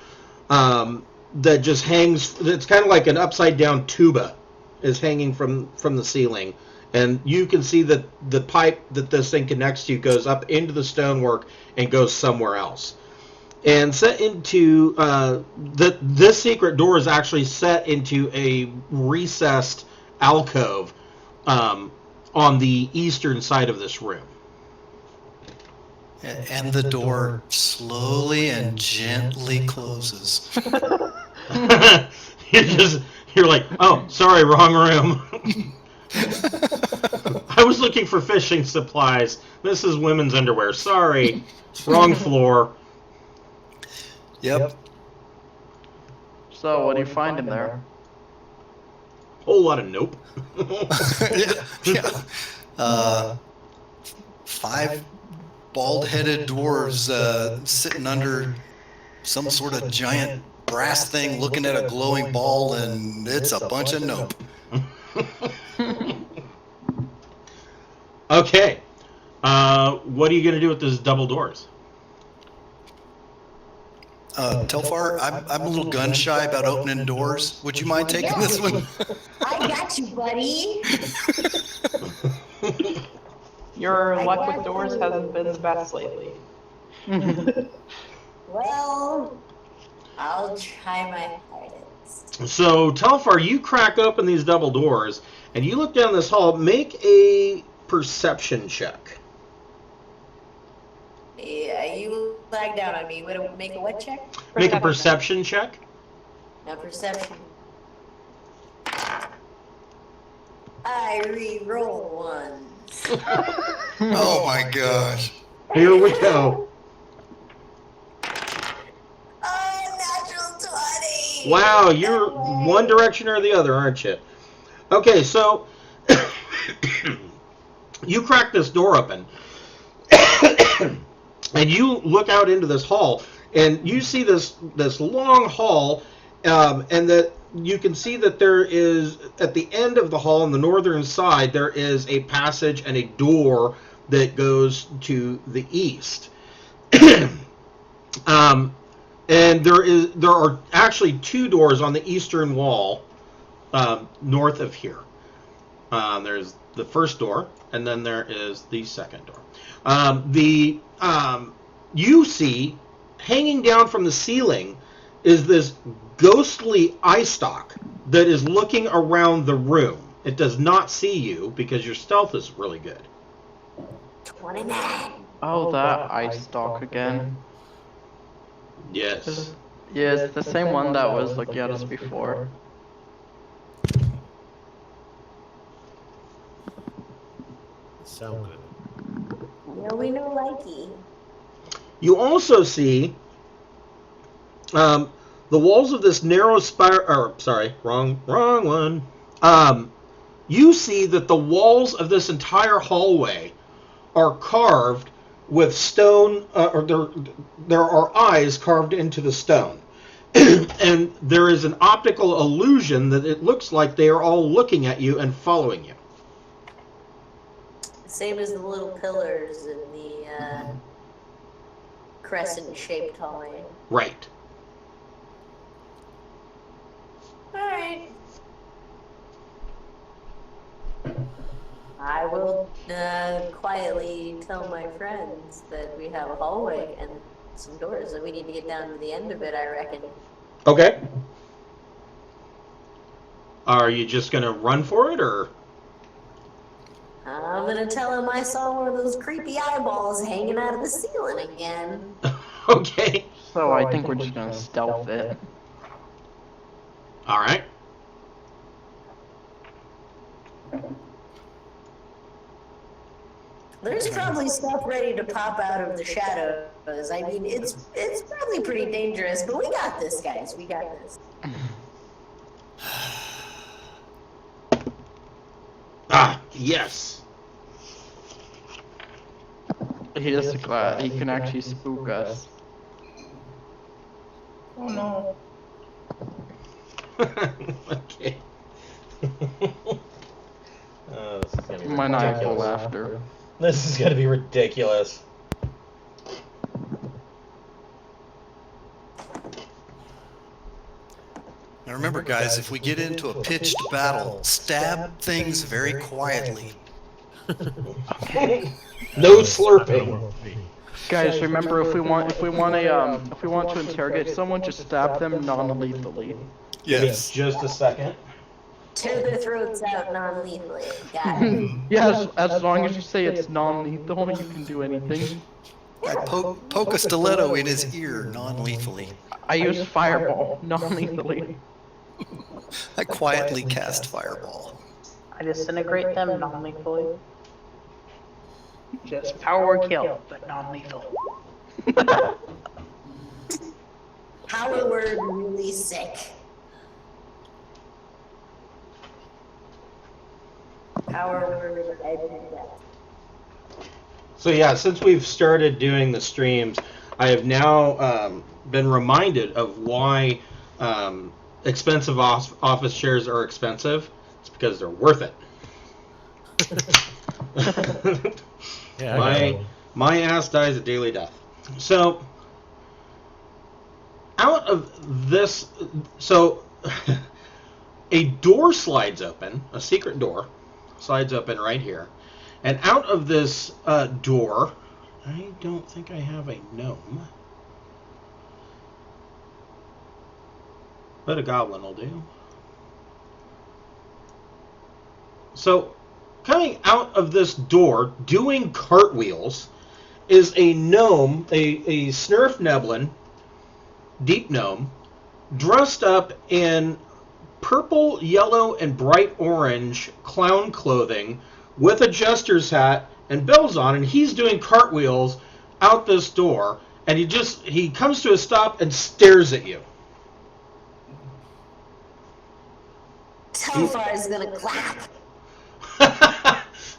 that just hangs. It's kind of like an upside down tuba is hanging from the ceiling, and you can see that the pipe that this thing connects to goes up into the stonework and goes somewhere else. And set into this secret door is actually set into a recessed alcove on the eastern side of this room. And the door slowly and gently closes. You're like, oh, sorry, wrong room. I was looking for fishing supplies. This is women's underwear. Sorry. Wrong floor. Yep. So, what do you find in there? Whole lot of nope. Yeah. 5 bald-headed dwarves sitting under some sort of giant brass thing looking at a glowing ball, and it's a bunch of nope. Okay. What are you going to do with those double doors? Telfar, I'm a little gun shy about opening doors. Would you mind taking this one? I got you, buddy. Your luck with doors hasn't been the best lately. Well, I'll try my hardest. So, Telfar, you crack open these double doors, and you look down this hall. Make a perception check. Yeah, you lag down on me. Make a what check? Make a perception check. No perception. I re-roll ones. Oh my gosh. Here we go. Natural 20. Wow, you're one direction or the other, aren't you? Okay, so you crack this door open, and you look out into this hall, and you see this long hall, and that you can see that there is, at the end of the hall on the northern side, there is a passage and a door that goes to the east. And there are actually 2 doors on the eastern wall, north of here. There's the first door, and then there is the second door. You see, hanging down from the ceiling, is this ghostly eye stalk that is looking around the room. It does not see you because your stealth is really good. 29. Oh, that ice stalk again. Yes. Yeah, it's the same one that was looking at us before. Sound good. Yeah, we know likey. You also see the walls of this narrow wrong one. You see that the walls of this entire hallway are carved with stone, or there are eyes carved into the stone. And there is an optical illusion that it looks like they are all looking at you and following you. Same as the little pillars in the crescent-shaped hallway. Right. Alright. I will quietly tell my friends that we have a hallway and some doors, and we need to get down to the end of it, I reckon. Okay. Are you just going to run for it, or? I'm gonna tell him I saw one of those creepy eyeballs hanging out of the ceiling again. Okay. So I think we're just gonna stealth it. All right. There's probably stuff ready to pop out of the shadows. I mean, it's probably pretty dangerous, but we got this, guys. We got this. Ah, yes. He is glad he can actually spook us. Oh no. Okay. Oh, this is gonna be Maniacal ridiculous. laughter. This is gonna be ridiculous. Now remember, guys, if we get into a pitched battle, stab things very quietly. No slurping. Guys, remember if we want to interrogate someone, just stab them non-lethally. Yes. Just a second. Tear their throats out non-lethally. Got it. Yes, as long as you say it's non-lethal, you can do anything. I poke a stiletto in his ear non-lethally. I use fireball non-lethally. I quietly cast fireball. I disintegrate them non-lethally. Just power kill, but non-lethal. Power word really sick. Power word, I think that. So yeah, since we've started doing the streams, I have now been reminded of why expensive office chairs are expensive. It's because they're worth it. Yeah, I got one. My ass dies a daily death. So out of this, a door slides open, a secret door slides open right here. And out of this door, I don't think I have a gnome, but a goblin will do. So, coming out of this door, doing cartwheels, is a gnome, a Snurf Neblin, deep gnome, dressed up in purple, yellow, and bright orange clown clothing, with a jester's hat and bells on, and he's doing cartwheels out this door, and he comes to a stop and stares at you. Telfar is gonna clap.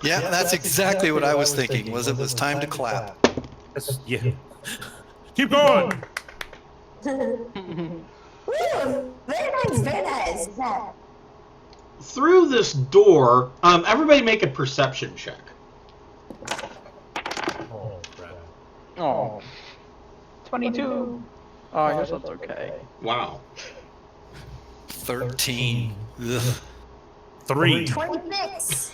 Yeah, that's exactly what I was thinking. Was it was time to clap? Yeah. Keep going. Woo! Very nice, very nice. Yeah. Through this door, everybody make a perception check. Oh, crap. Oh, 22. oh, I guess that's okay. Wow. 13. Ugh. 3. 26.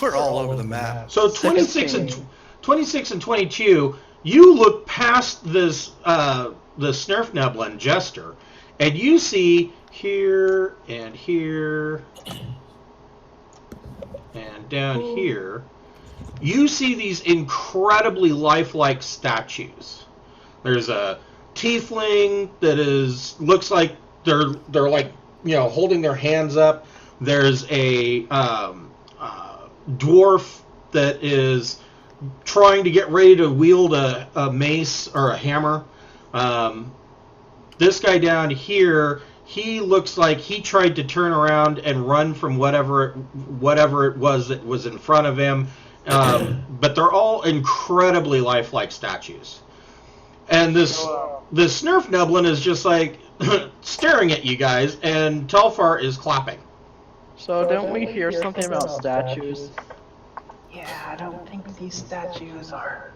We're all over the map. So 26 and 22, you look past this the Snurf Neblin jester, and you see here and here and down here, you see these incredibly lifelike statues. There's a tiefling that looks like they're like, you know, holding their hands up. There's a dwarf that is trying to get ready to wield a mace or a hammer. This guy down here, he looks like he tried to turn around and run from whatever it was that was in front of him. But they're all incredibly lifelike statues. And this Snurf Neblin is just like staring at you guys, and Telfar is clapping. So don't we hear something about statues? Yeah, I don't think these statues are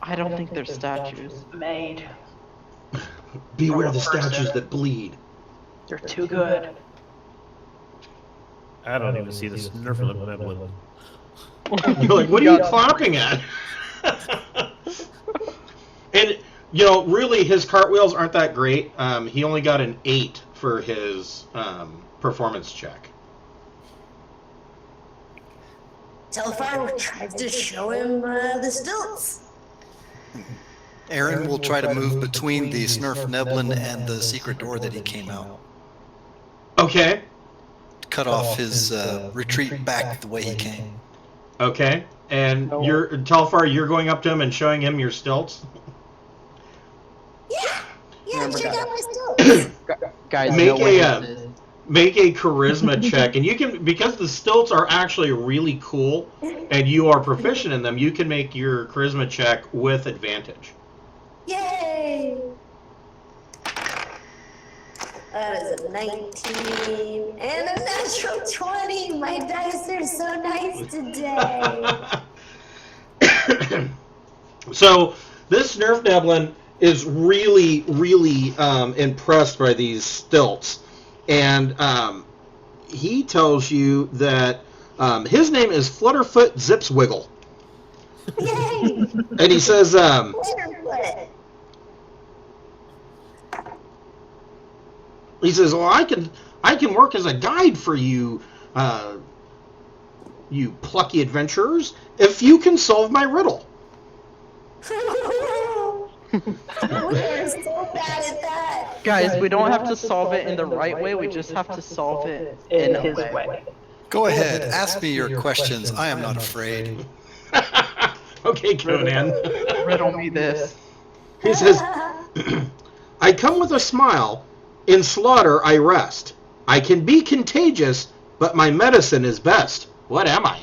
I don't think they're statues. made. Beware the statues that bleed. They're too good. I don't even see the Snurf Neblin. You're like, what are you clapping at? And, you know, really, his cartwheels aren't that great. He only got an 8 for his performance check. Telfar tries to show him the stilts. Aaron will try to move between the Snurf Neblin and the secret door that he came out. Okay. Cut off his retreat back the way he came. Okay. And Telfar, you're going up to him and showing him your stilts? Yeah, check out my stilts. Guys, Make no way a, this is- Make a charisma check, and you can, because the stilts are actually really cool and you are proficient in them, you can make your charisma check with advantage. Yay! That is a 19 and a natural 20. My dice are so nice today. So this Snurf Neblin is really, really impressed by these stilts. And he tells you that his name is Flutterfoot Zipswiggle. Yay! And he says, Flutterfoot. he says, well, I can work as a guide for you, you plucky adventurers, if you can solve my riddle. We are so bad at that. Guys, we don't have to solve it in the right way, we just have to solve it in His a way. way. Go ahead, ask me your questions. I am not afraid. Okay, Conan. Riddle me this. He says, I come with a smile. In slaughter I rest. I can be contagious, but my medicine is best. What am I?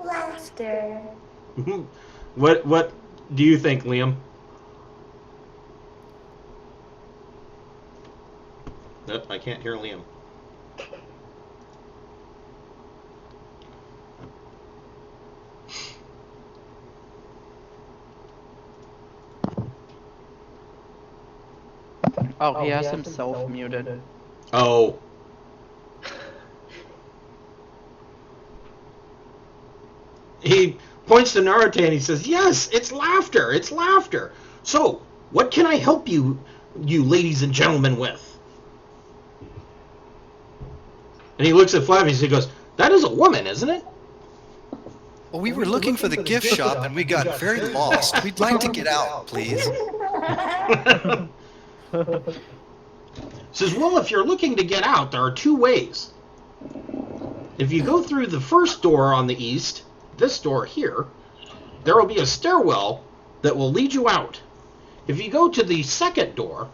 Laughter. What do you think, Liam? Nope, I can't hear Liam. Oh, he has himself muted. Oh. He points to Narate and he says, yes, it's laughter. It's laughter. So, what can I help you ladies and gentlemen with? And he looks at Flavius and he goes, that is a woman, isn't it? Well, we were looking for the gift shop and we got very lost. We'd like to get out, please. Says, well, if you're looking to get out, there are two ways. If you go through the first door on the east, this door here, there will be a stairwell that will lead you out. If you go to the second door,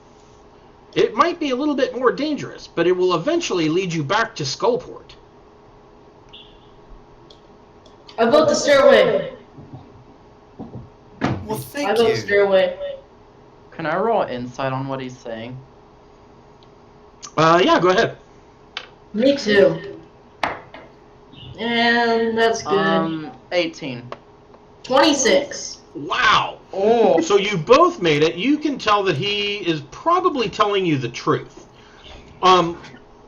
it might be a little bit more dangerous, but it will eventually lead you back to Skullport. I vote the stairway. Well, I thank vote you. stairway. Can I roll insight on what he's saying? Yeah, go ahead. Me too. And that's good. 18. 26. Wow. Oh. So you both made it. You can tell that he is probably telling you the truth. On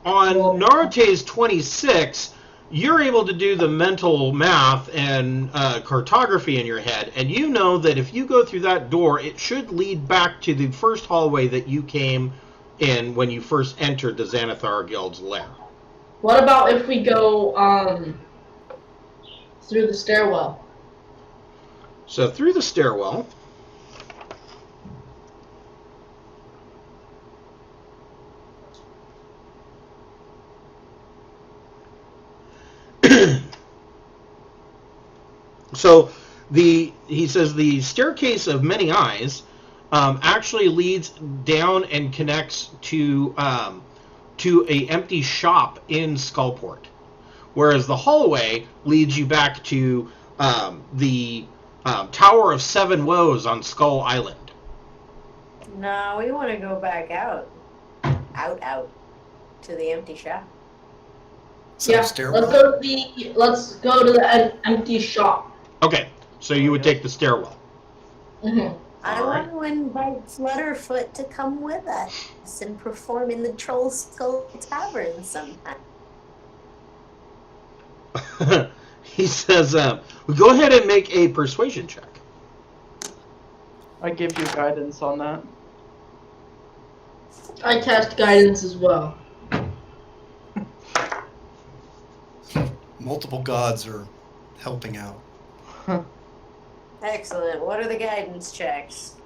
Narate's 26, you're able to do the mental math and cartography in your head, and you know that if you go through that door, it should lead back to the first hallway that you came in when you first entered the Xanathar Guild's lair. What about if we go through the stairwell? So through the stairwell, so he says the staircase of many eyes actually leads down and connects to a empty shop in Skullport, whereas the hallway leads you back to the Tower of Seven Woes on Skull Island. No, we want to go back out. Out to the empty shop. So Yeah, stairwell? let's go to the empty shop. Okay, so you would take the stairwell. Mm-hmm. I All right. want to invite Flutterfoot to come with us and perform in the Troll Skull Tavern sometime. He says, go ahead and make a persuasion check. I give you guidance on that. I cast guidance as well. Multiple gods are helping out. Excellent. What are the guidance checks?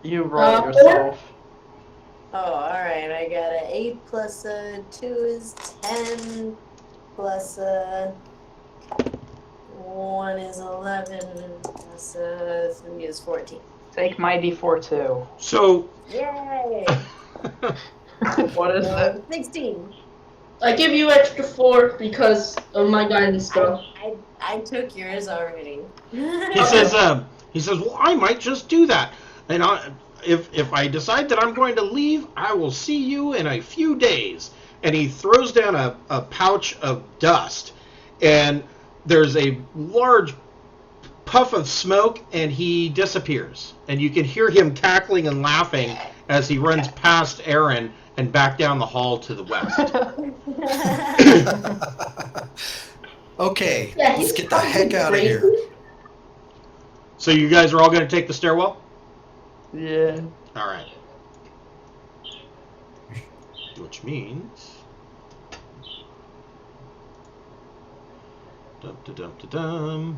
You roll 4? yourself. Oh, alright. I got an 8 plus a 2 is 10, plus a 1 is 11, plus a 3 is 14. Take my D4 too. So, Yay! What is it? 16. I give you extra 4 because of my guidance stuff. I took yours already. he says, well, I might just do that. And if I decide that I'm going to leave, I will see you in a few days. And he throws down a pouch of dust. And there's a large puff of smoke, and he disappears. And you can hear him cackling and laughing as he runs past Aaron and back down the hall to the west. Okay, Yeah, let's he's get the heck out of here. crazy. So you guys are all going to take the stairwell? Yeah. All right. Which means... Dum-da-dum-da-dum.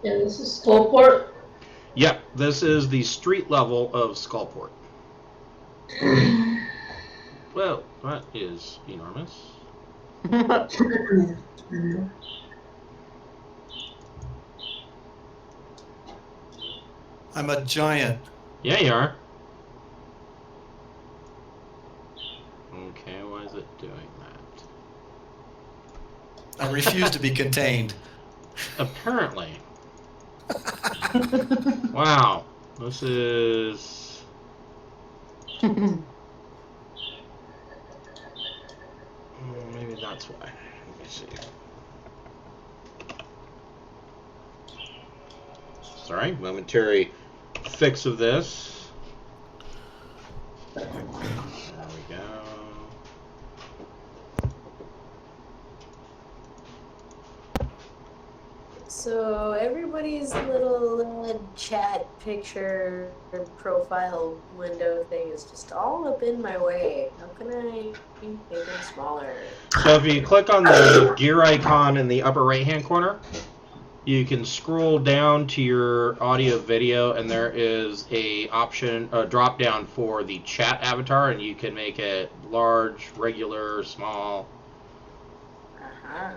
Yeah, this is Skullport. Yep, this is the street level of Skullport. Well, that is enormous. I'm a giant. Yeah, you are. Okay, why is it doing that? I refuse to be contained. Apparently. Wow. This is... maybe that's why. Let me see. Sorry, momentary fix of this. There we go. So everybody's little chat picture profile window thing is just all up in my way. How can I make them smaller? So if you click on the gear icon in the upper right-hand corner, you can scroll down to your audio video, and there is a drop down for the chat avatar, and you can make it large, regular, small. Uh-huh.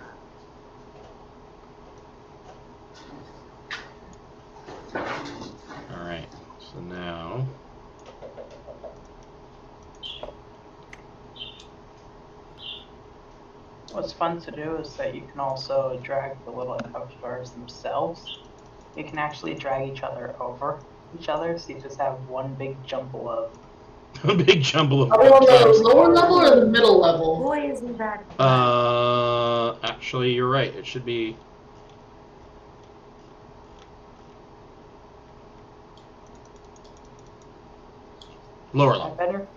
All right. So now. What's fun to do is that you can also drag the little avatars themselves. You can actually drag each other over each other, so you just have one big jumble of. A big jumble of Are we on the webcams. lower level or the middle level? Boy, isn't that fun. Actually, you're right. It should be. Lower Is that level. better?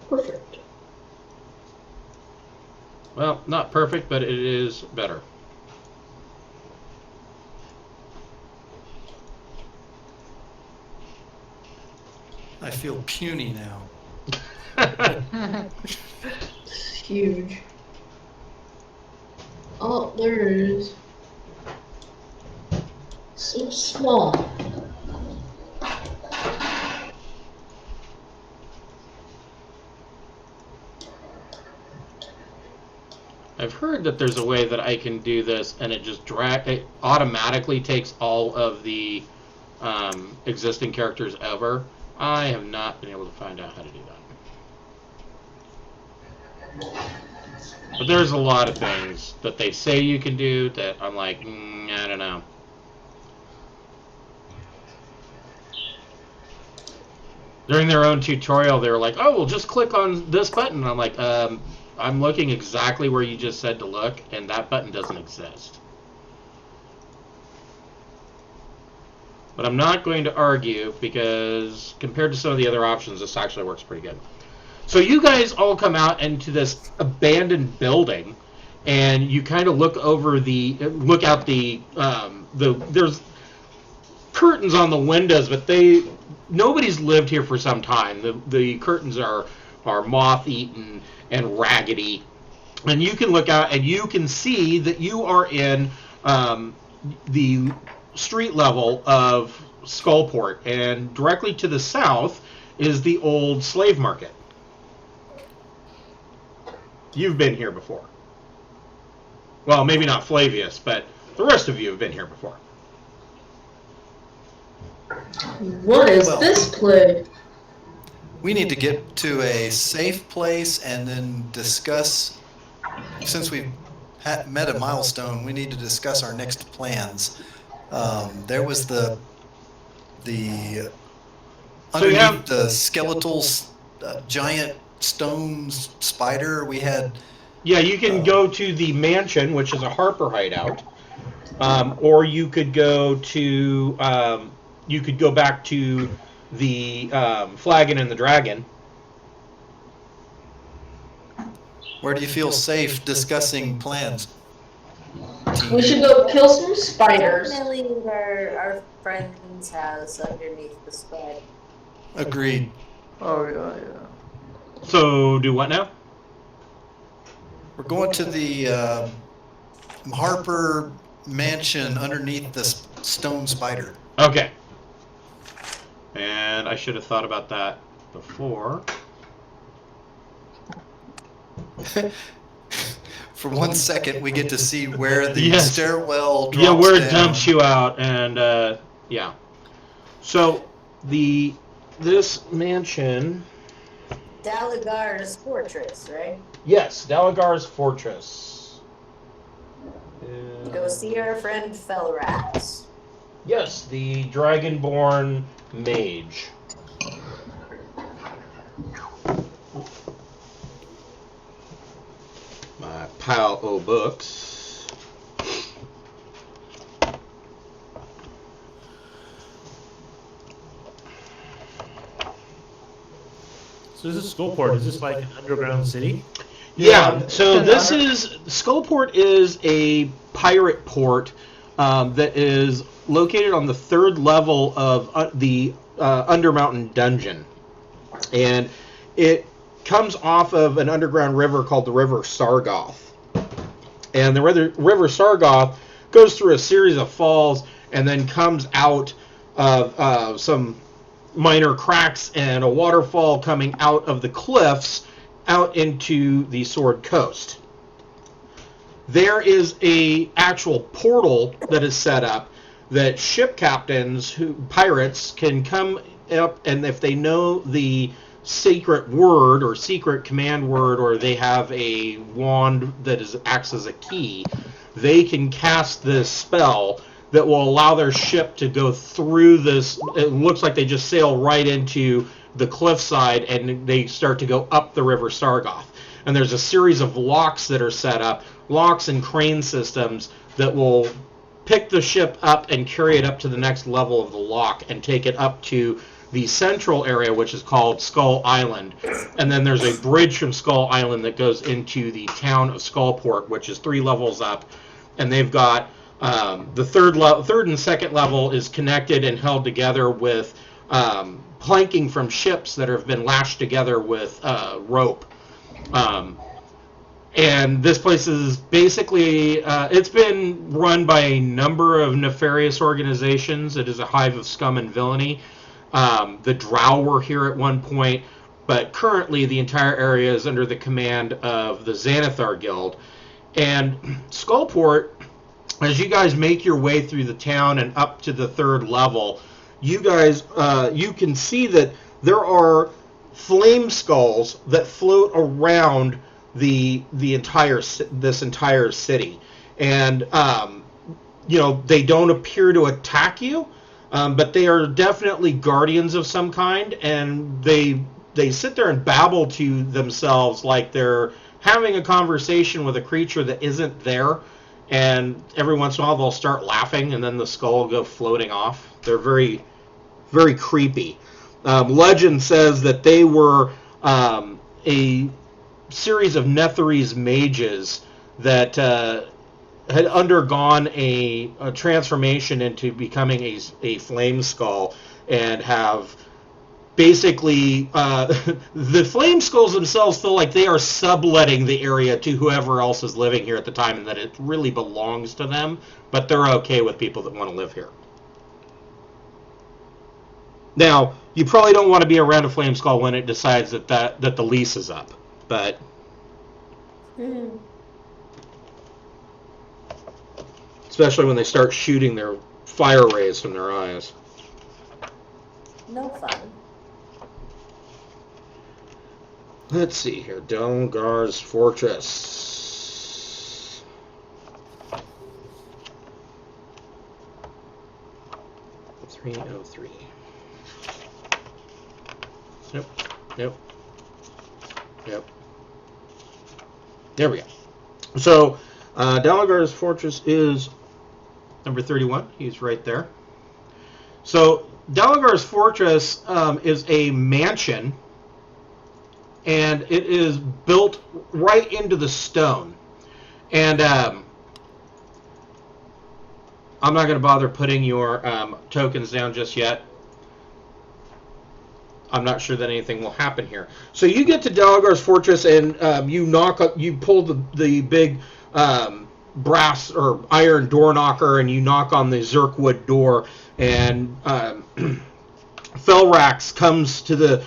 Perfect. Well, not perfect, but it is better. I feel puny now. It's huge. Oh, there it is. So small. I've heard that there's a way that I can do this, and it just it automatically takes all of the existing characters over. I have not been able to find out how to do that. But there's a lot of things that they say you can do that I'm like, I don't know. During their own tutorial, they were like, oh, well, just click on this button. I'm like, I'm looking exactly where you just said to look, and that button doesn't exist. But I'm not going to argue, because compared to some of the other options, this actually works pretty good. So you guys all come out into this abandoned building, and you kind of look over look out there's curtains on the windows, but nobody's lived here for some time. The curtains are moth-eaten and raggedy, and you can look out and you can see that you are in the street level of Skullport, and directly to the south is the old slave market. You've been here before. Well, maybe not Flavius, but the rest of you have been here before. What is this place? We need to get to a safe place and then discuss, since we've met a milestone, we need to discuss our next plans. There was underneath the skeletal giant stone spider we had. Yeah, you can go to the mansion, which is a Harper hideout, or you could go to back to the Flagon and the Dragon. Where do you feel safe discussing plans? We should go kill some spiders. Definitely our friend's house underneath the spot. Agreed. Oh yeah, yeah. So do what now? We're going to the Harper mansion underneath the stone spider. Okay. And I should have thought about that before. For 1 second, we get to see where the Yes. stairwell drops Yeah, where it down. dumps you out, and yeah. So this mansion. Dalagar's fortress, right? Yes, Dalagar's fortress. Go see our friend Felrax. Yes, the dragonborn mage. My pile of books. So this is Skullport. Is this like an underground city? Yeah, so this is Skullport is a pirate port that is located on the 3rd level of the Undermountain Dungeon, and it comes off of an underground river called the River Sargoth. And the River Sargoth goes through a series of falls and then comes out of some minor cracks and a waterfall coming out of the cliffs out into the Sword Coast. There is a actual portal that is set up that ship captains, pirates, can come up, and if they know the secret word or secret command word, or they have a wand that acts as a key, they can cast this spell that will allow their ship to go through this. It looks like they just sail right into the cliffside, and they start to go up the River Sargoth. And there's a series of locks that are set up, locks and crane systems that will pick the ship up and carry it up to the next level of the lock and take it up to the central area, which is called Skull Island. And then there's a bridge from Skull Island that goes into the town of Skullport, which is 3 levels up. And they've got the third and second level is connected and held together with planking from ships that have been lashed together with rope. And this place is basically, it's been run by a number of nefarious organizations. It is a hive of scum and villainy. The Drow were here at one point, but currently the entire area is under the command of the Xanathar Guild. And Skullport, as you guys make your way through the town and up to the 3rd level, you guys, you can see that there are flame skulls that float around this entire city, and they don't appear to attack you, but they are definitely guardians of some kind, and they sit there and babble to themselves like they're having a conversation with a creature that isn't there. And every once in a while they'll start laughing, and then the skull will go floating off. They're very, very creepy. Legend says that they were a series of Netherese mages that had undergone a transformation into becoming a flame skull, and have basically the flame skulls themselves feel like they are subletting the area to whoever else is living here at the time, and that it really belongs to them, but they're okay with people that want to live here. Now, you probably don't want to be around a flame skull when it decides that the lease is up, but especially when they start shooting their fire rays from their eyes. No fun. Let's see here. Dalagar's Fortress. .303. Yep. There we go. So, Dalagar's Fortress is number 31. He's right there. So, Dalagar's Fortress is a mansion, and it is built right into the stone. And I'm not going to bother putting your tokens down just yet. I'm not sure that anything will happen here. So you get to Delagar's fortress, and you pull the big brass or iron door knocker, and you knock on the Zirkwood door, and Felrax comes to the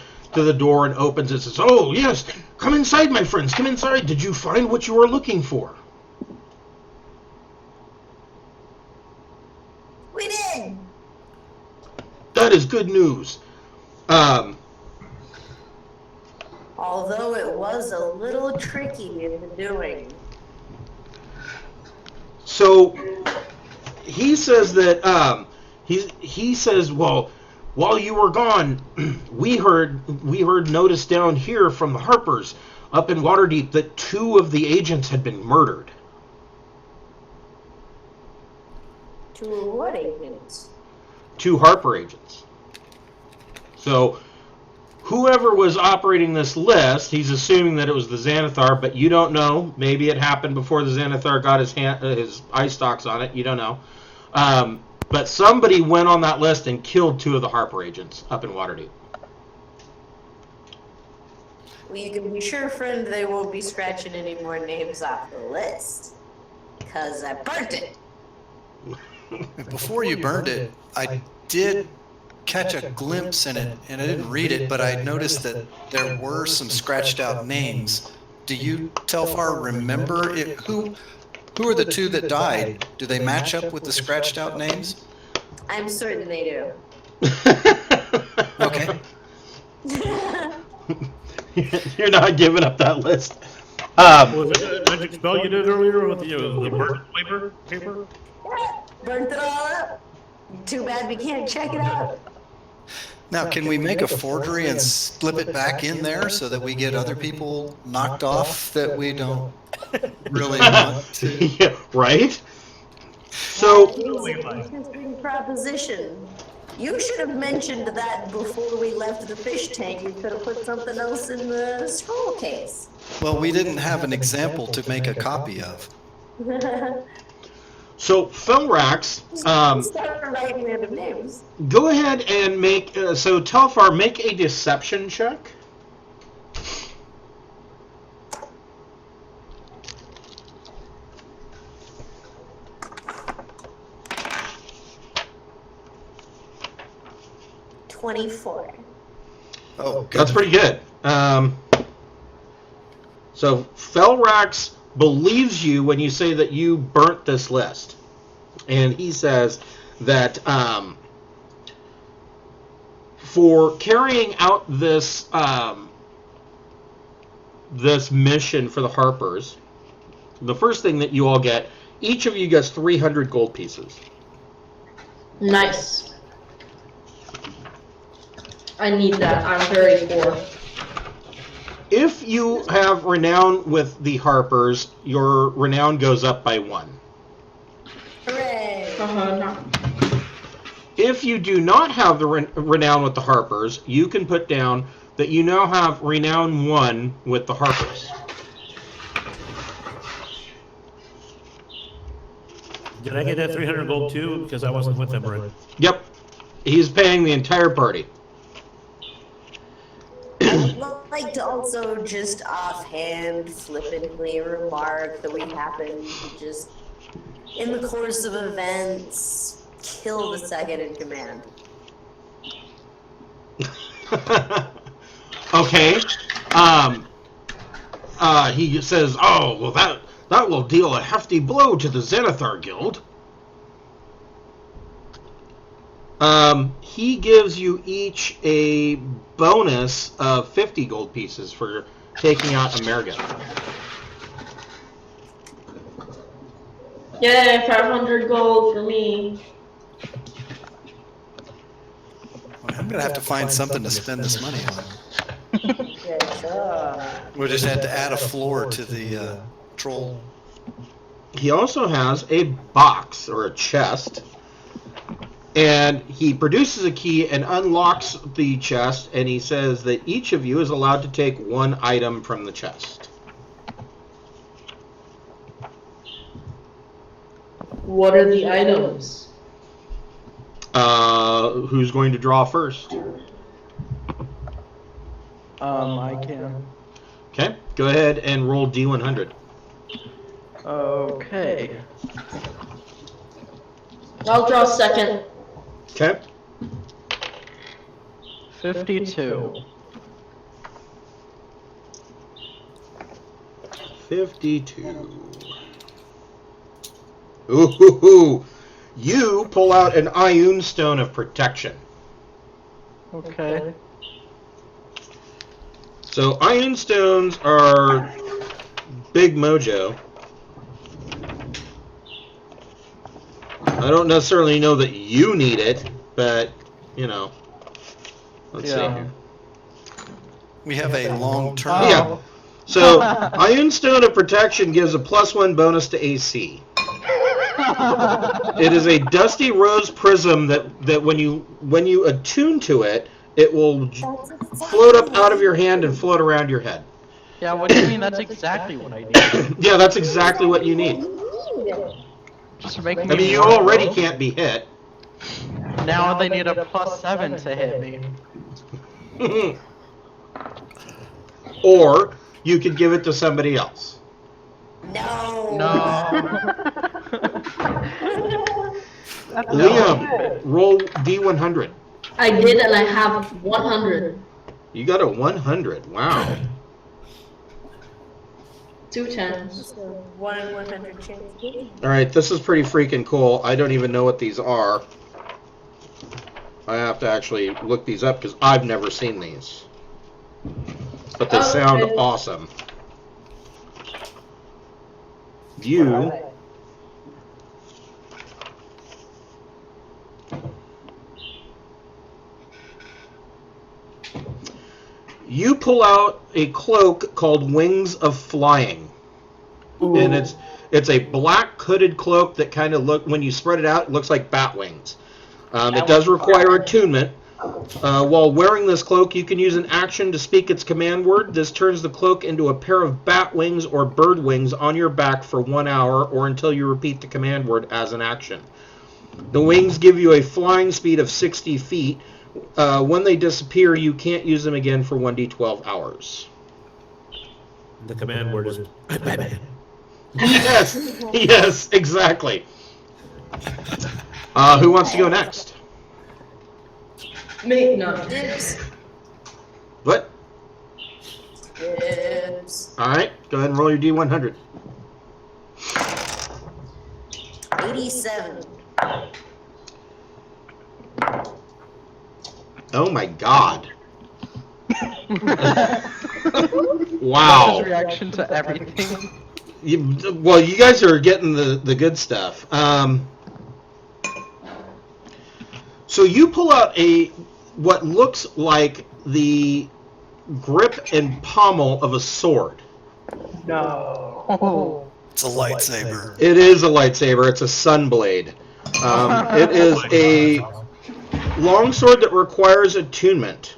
door and opens it and says, "Oh, yes, come inside, my friends, come inside. Did you find what you were looking for?" We did! That is good news. Although it was a little tricky in the doing. So he says that he says, well, while you were gone, we heard notice down here from the Harpers up in Waterdeep that 2 of the agents had been murdered. 2 what agents? 2 Harper agents. So whoever was operating this list, he's assuming that it was the Xanathar, but you don't know. Maybe it happened before the Xanathar got his eye stalks on it. You don't know. But somebody went on that list and killed 2 of the Harper agents up in Waterdeep. Well, you can be sure, friend, they won't be scratching any more names off the list. Because I burnt it. Before you burned it, I did catch a glimpse in it, and I didn't read it, but I noticed that there were some scratched out names. Do you, Telfar, remember it? Who are the 2 that died? Do they match up with the scratched out names? I'm certain they do. Okay. You're not giving up that list. Was it a magic spell you did earlier with the burnt paper? Burnt it all up. Too bad we can't check it out. Now, can we make a forgery and slip it back in there so that we get other people knocked off that we don't really want to? Yeah, right? So, Interesting proposition. You should have mentioned that before we left the fish tank. We could have put something else in the scroll case. Well, we didn't have an example to make a copy of. so Felrax, Start writing random names. go ahead and make, so Telfar, make a deception check. $24. Oh, That's pretty good. So Felrax believes you when you say that you burnt this list. And he says that for carrying out this this mission for the Harpers, the first thing that you all get, each of you gets 300 gold pieces. Nice. I need that. I'm very poor. If you have renown with the Harpers, your renown goes up by 1. Hooray! No. If you do not have the renown with the Harpers, you can put down that you now have renown 1 with the Harpers. Did I get that 300 gold too? Because I wasn't with them, right? Yep. He's paying the entire party. I'd like to also just offhand, flippantly remark that we happen to just, in the course of events, kill the second in command. Okay. He says, "Oh, well, that will deal a hefty blow to the Xanathar Guild." He gives you each a bonus of 50 gold pieces for taking out Amerigo. Yay, 500 gold for me. Well, I'm going to have to find something to spend this money on. Good job. We'll just have to add a floor to the troll. He also has a box or a chest, and he produces a key and unlocks the chest, and he says that each of you is allowed to take 1 item from the chest. What are the items? Who's going to draw first? I can. Okay, go ahead and roll D100. Okay. I'll draw second. Okay. 52. 52. Ooh, you pull out an Ioun Stone of Protection. Okay. So Ioun Stones are big mojo. I don't necessarily know that you need it, but, you know. Let's see here. We have a long-term. Yeah. So, Ioun Stone of Protection gives a +1 bonus to AC. It is a dusty rose prism that when you attune to it, it will float up out of your hand and float around your head. Yeah, what do you mean? That's exactly what I need. Yeah, that's exactly what you need. Just make me. I mean, you already can't be hit. Now they need a +7 to hit me. Or you could give it to somebody else. No. Liam, roll D100. I did, and I have 100. You got a 100. Wow. 2 10s. So 1 in 100 chance. All right, this is pretty freaking cool. I don't even know what these are. I have to actually look these up because I've never seen these. But they sound awesome. You pull out a cloak called Wings of Flying. Ooh. And it's a black hooded cloak that kind of when you spread it out, it looks like bat wings. It does require attunement. While wearing this cloak, you can use an action to speak its command word. This turns the cloak into a pair of bat wings or bird wings on your back for 1 hour or until you repeat the command word as an action. The wings give you a flying speed of 60 feet. When they disappear, you can't use them again for 1d12 hours. The command word is Batman. Yes, exactly. Who wants to go next? Me, no. Dibs. What? Dibs. All right, go ahead and roll your D100. 87. Oh my God. Wow. His reaction to everything. Well, you guys are getting the good stuff. So you pull out what looks like the grip and pommel of a sword. No. It's a lightsaber. It is a lightsaber. It's a sunblade. It is a longsword that requires attunement.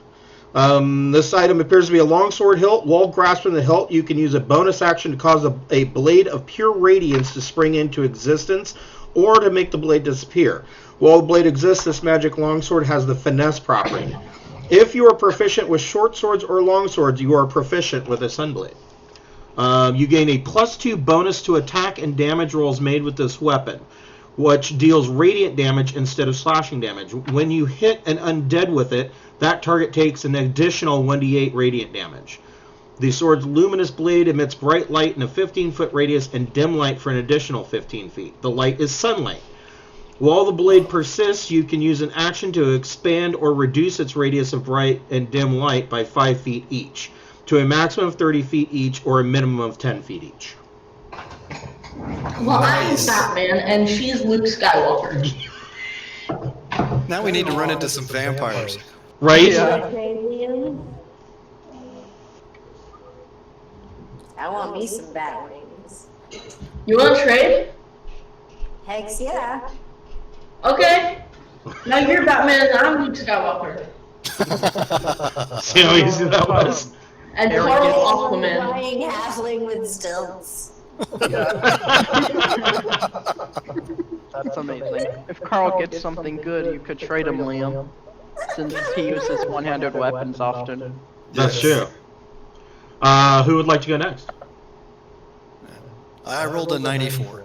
This item appears to be a longsword hilt. While grasping the hilt, you can use a bonus action to cause a blade of pure radiance to spring into existence or to make the blade disappear. While the blade exists, this magic longsword has the finesse property. If you are proficient with short swords or long swords, you are proficient with a sunblade. You gain a +2 bonus to attack and damage rolls made with this weapon, which deals radiant damage instead of slashing damage. When you hit an undead with it, that target takes an additional 1d8 radiant damage. The sword's luminous blade emits bright light in a 15-foot radius and dim light for an additional 15 feet. The light is sunlight. While the blade persists, you can use an action to expand or reduce its radius of bright and dim light by 5 feet each, to a maximum of 30 feet each or a minimum of 10 feet each. Well, I'm Batman, and she's Luke Skywalker. Now we need to run into some vampires. Right? Yeah. I want me some bat wings. You want to trade? Heck yeah. Okay. Now you're Batman, and I'm Luke Skywalker. See how easy that was? And Aaron Carl gets- Aquaman. Flying halfling with stilts. That's amazing. If Carl gets something good, you could trade him, Liam. Since he uses one-handed weapons often. That's Yes. true. Who would like to go next? I rolled a 94.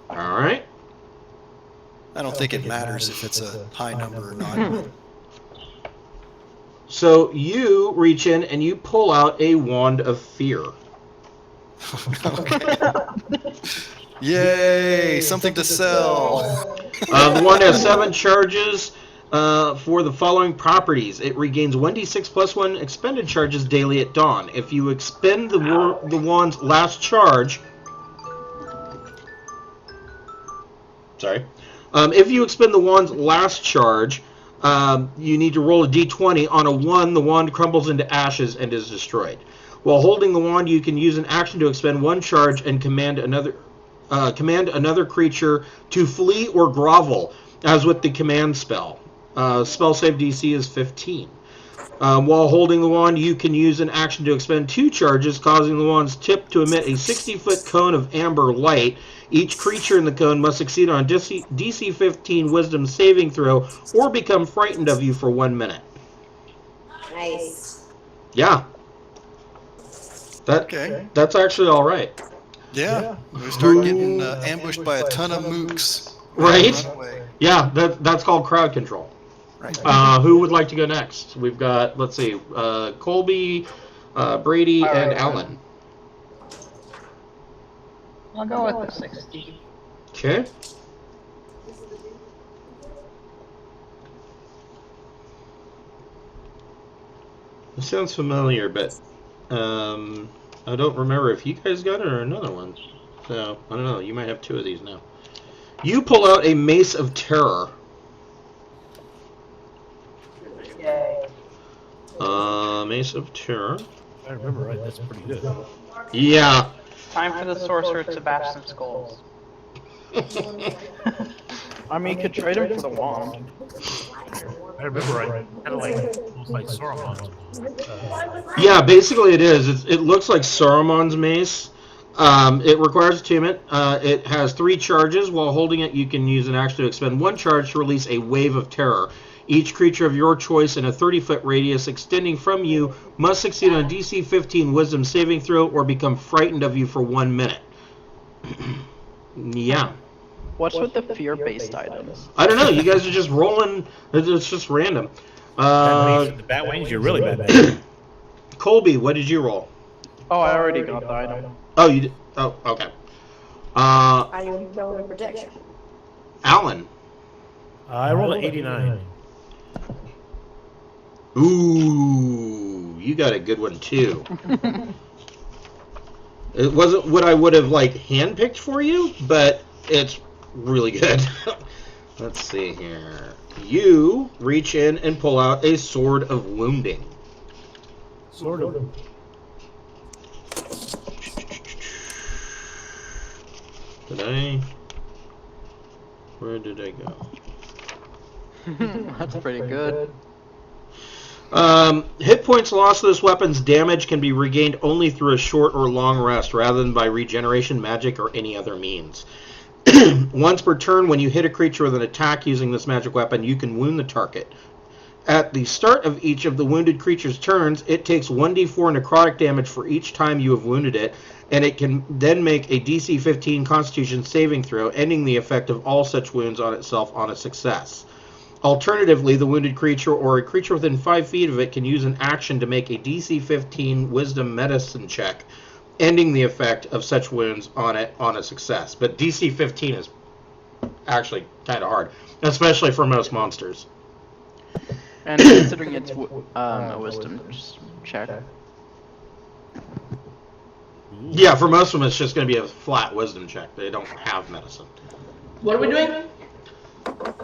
All right. I don't think it matters if it's a high number or not. So you reach in and you pull out a wand of fear. Okay. Yay! Something to sell. The wand has 7 charges for the following properties. It regains 1d6 plus 1 expended charges daily at dawn. If you expend the wand's last charge... Sorry. If you expend the wand's last charge, you need to roll a d20. On a 1, the wand crumbles into ashes and is destroyed. While holding the wand, you can use an action to expend 1 charge and command another creature to flee or grovel, as with the command spell. Spell save DC is 15. While holding the wand, you can use an action to expend 2 charges, causing the wand's tip to emit a 60-foot cone of amber light. Each creature in the cone must succeed on a DC 15 Wisdom saving throw or become frightened of you for 1 minute. Nice. Yeah. Okay. That's actually all right. Yeah. We start getting ambushed by a ton of mooks. Right? Run away. Yeah, that's called crowd control. Right. Who would like to go next? We've got, let's see, Colby, Brady, and Alan. I'll go with the 60. Okay. This sounds familiar, but I don't remember if you guys got it or another one. So, I don't know. You might have 2 of these now. You pull out a Mace of Terror. Yay. Mace of Terror. If I remember right, that's pretty good. Yeah. Time for the sorcerer to bash some skulls. I mean, you could trade him for the wand. I remember right, kind of like almost like Saruman's. Yeah, basically it is. It looks like Saruman's mace. It requires attunement. It has 3 charges. While holding it, you can use an action to expend 1 charge to release a wave of terror. Each creature of your choice in a 30-foot radius extending from you must succeed on a DC 15 Wisdom saving throw or become frightened of you for 1 minute. Yeah. What's with the fear-based items? I don't know. You guys are just rolling. It's just random. The bat wings, you're really bad. Colby, what did you roll? Oh, I already got the item. Oh, you did. Oh, okay. I am going to protection. Alan. I rolled an 89. Ooh, you got a good one too. It wasn't what I would have handpicked for you, but it's really good. Let's see here. You reach in and pull out a Sword of Wounding. Sort of. Where did I go? That's pretty good. Hit points lost to this weapon's damage can be regained only through a short or long rest, rather than by regeneration, magic, or any other means. Once per turn, when you hit a creature with an attack using this magic weapon, you can wound the target. At the start of each of the wounded creature's turns, it takes 1d4 necrotic damage for each time you have wounded it, and it can then make a DC 15 Constitution saving throw, ending the effect of all such wounds on itself on a success. Alternatively, the wounded creature or a creature within 5 feet of it can use an action to make a DC 15 Wisdom Medicine check, ending the effect of such wounds on it on a success. But DC 15 is actually kind of hard, especially for most monsters. And considering it's a wisdom check. Yeah, for most of them, it's just going to be a flat wisdom check. They don't have medicine. What are we doing?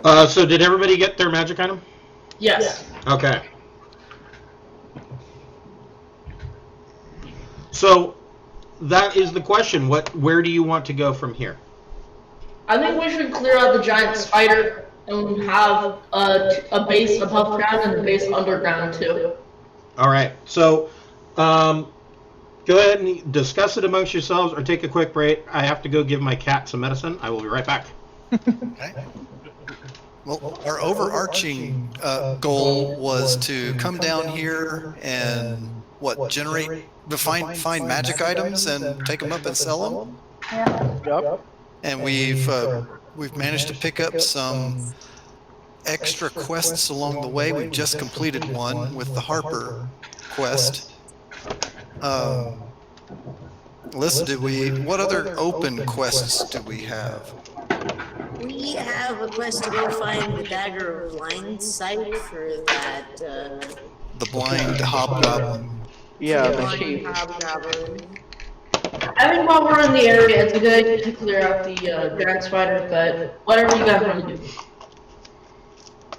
So did everybody get their magic item? Yes. Okay. So that is the question. Where do you want to go from here? I think we should clear out the giant spider and have a base above ground and a base underground too. All right. So go ahead and discuss it amongst yourselves or take a quick break. I have to go give my cat some medicine. I will be right back. Okay. Well, our overarching goal was to come down here and find magic items and take them up and sell them. Yep. And we've managed to pick up some extra quests along the way. We've just completed one with the Harper quest. Alyssa, what other open quests do we have? We have a quest to go find the Dagger of Blind sight for that, The blind hobgoblin. Yeah, the blind chief. hobgoblin. I think while we're in the area, it's a good idea to clear out the giant spider, but whatever you guys want to do.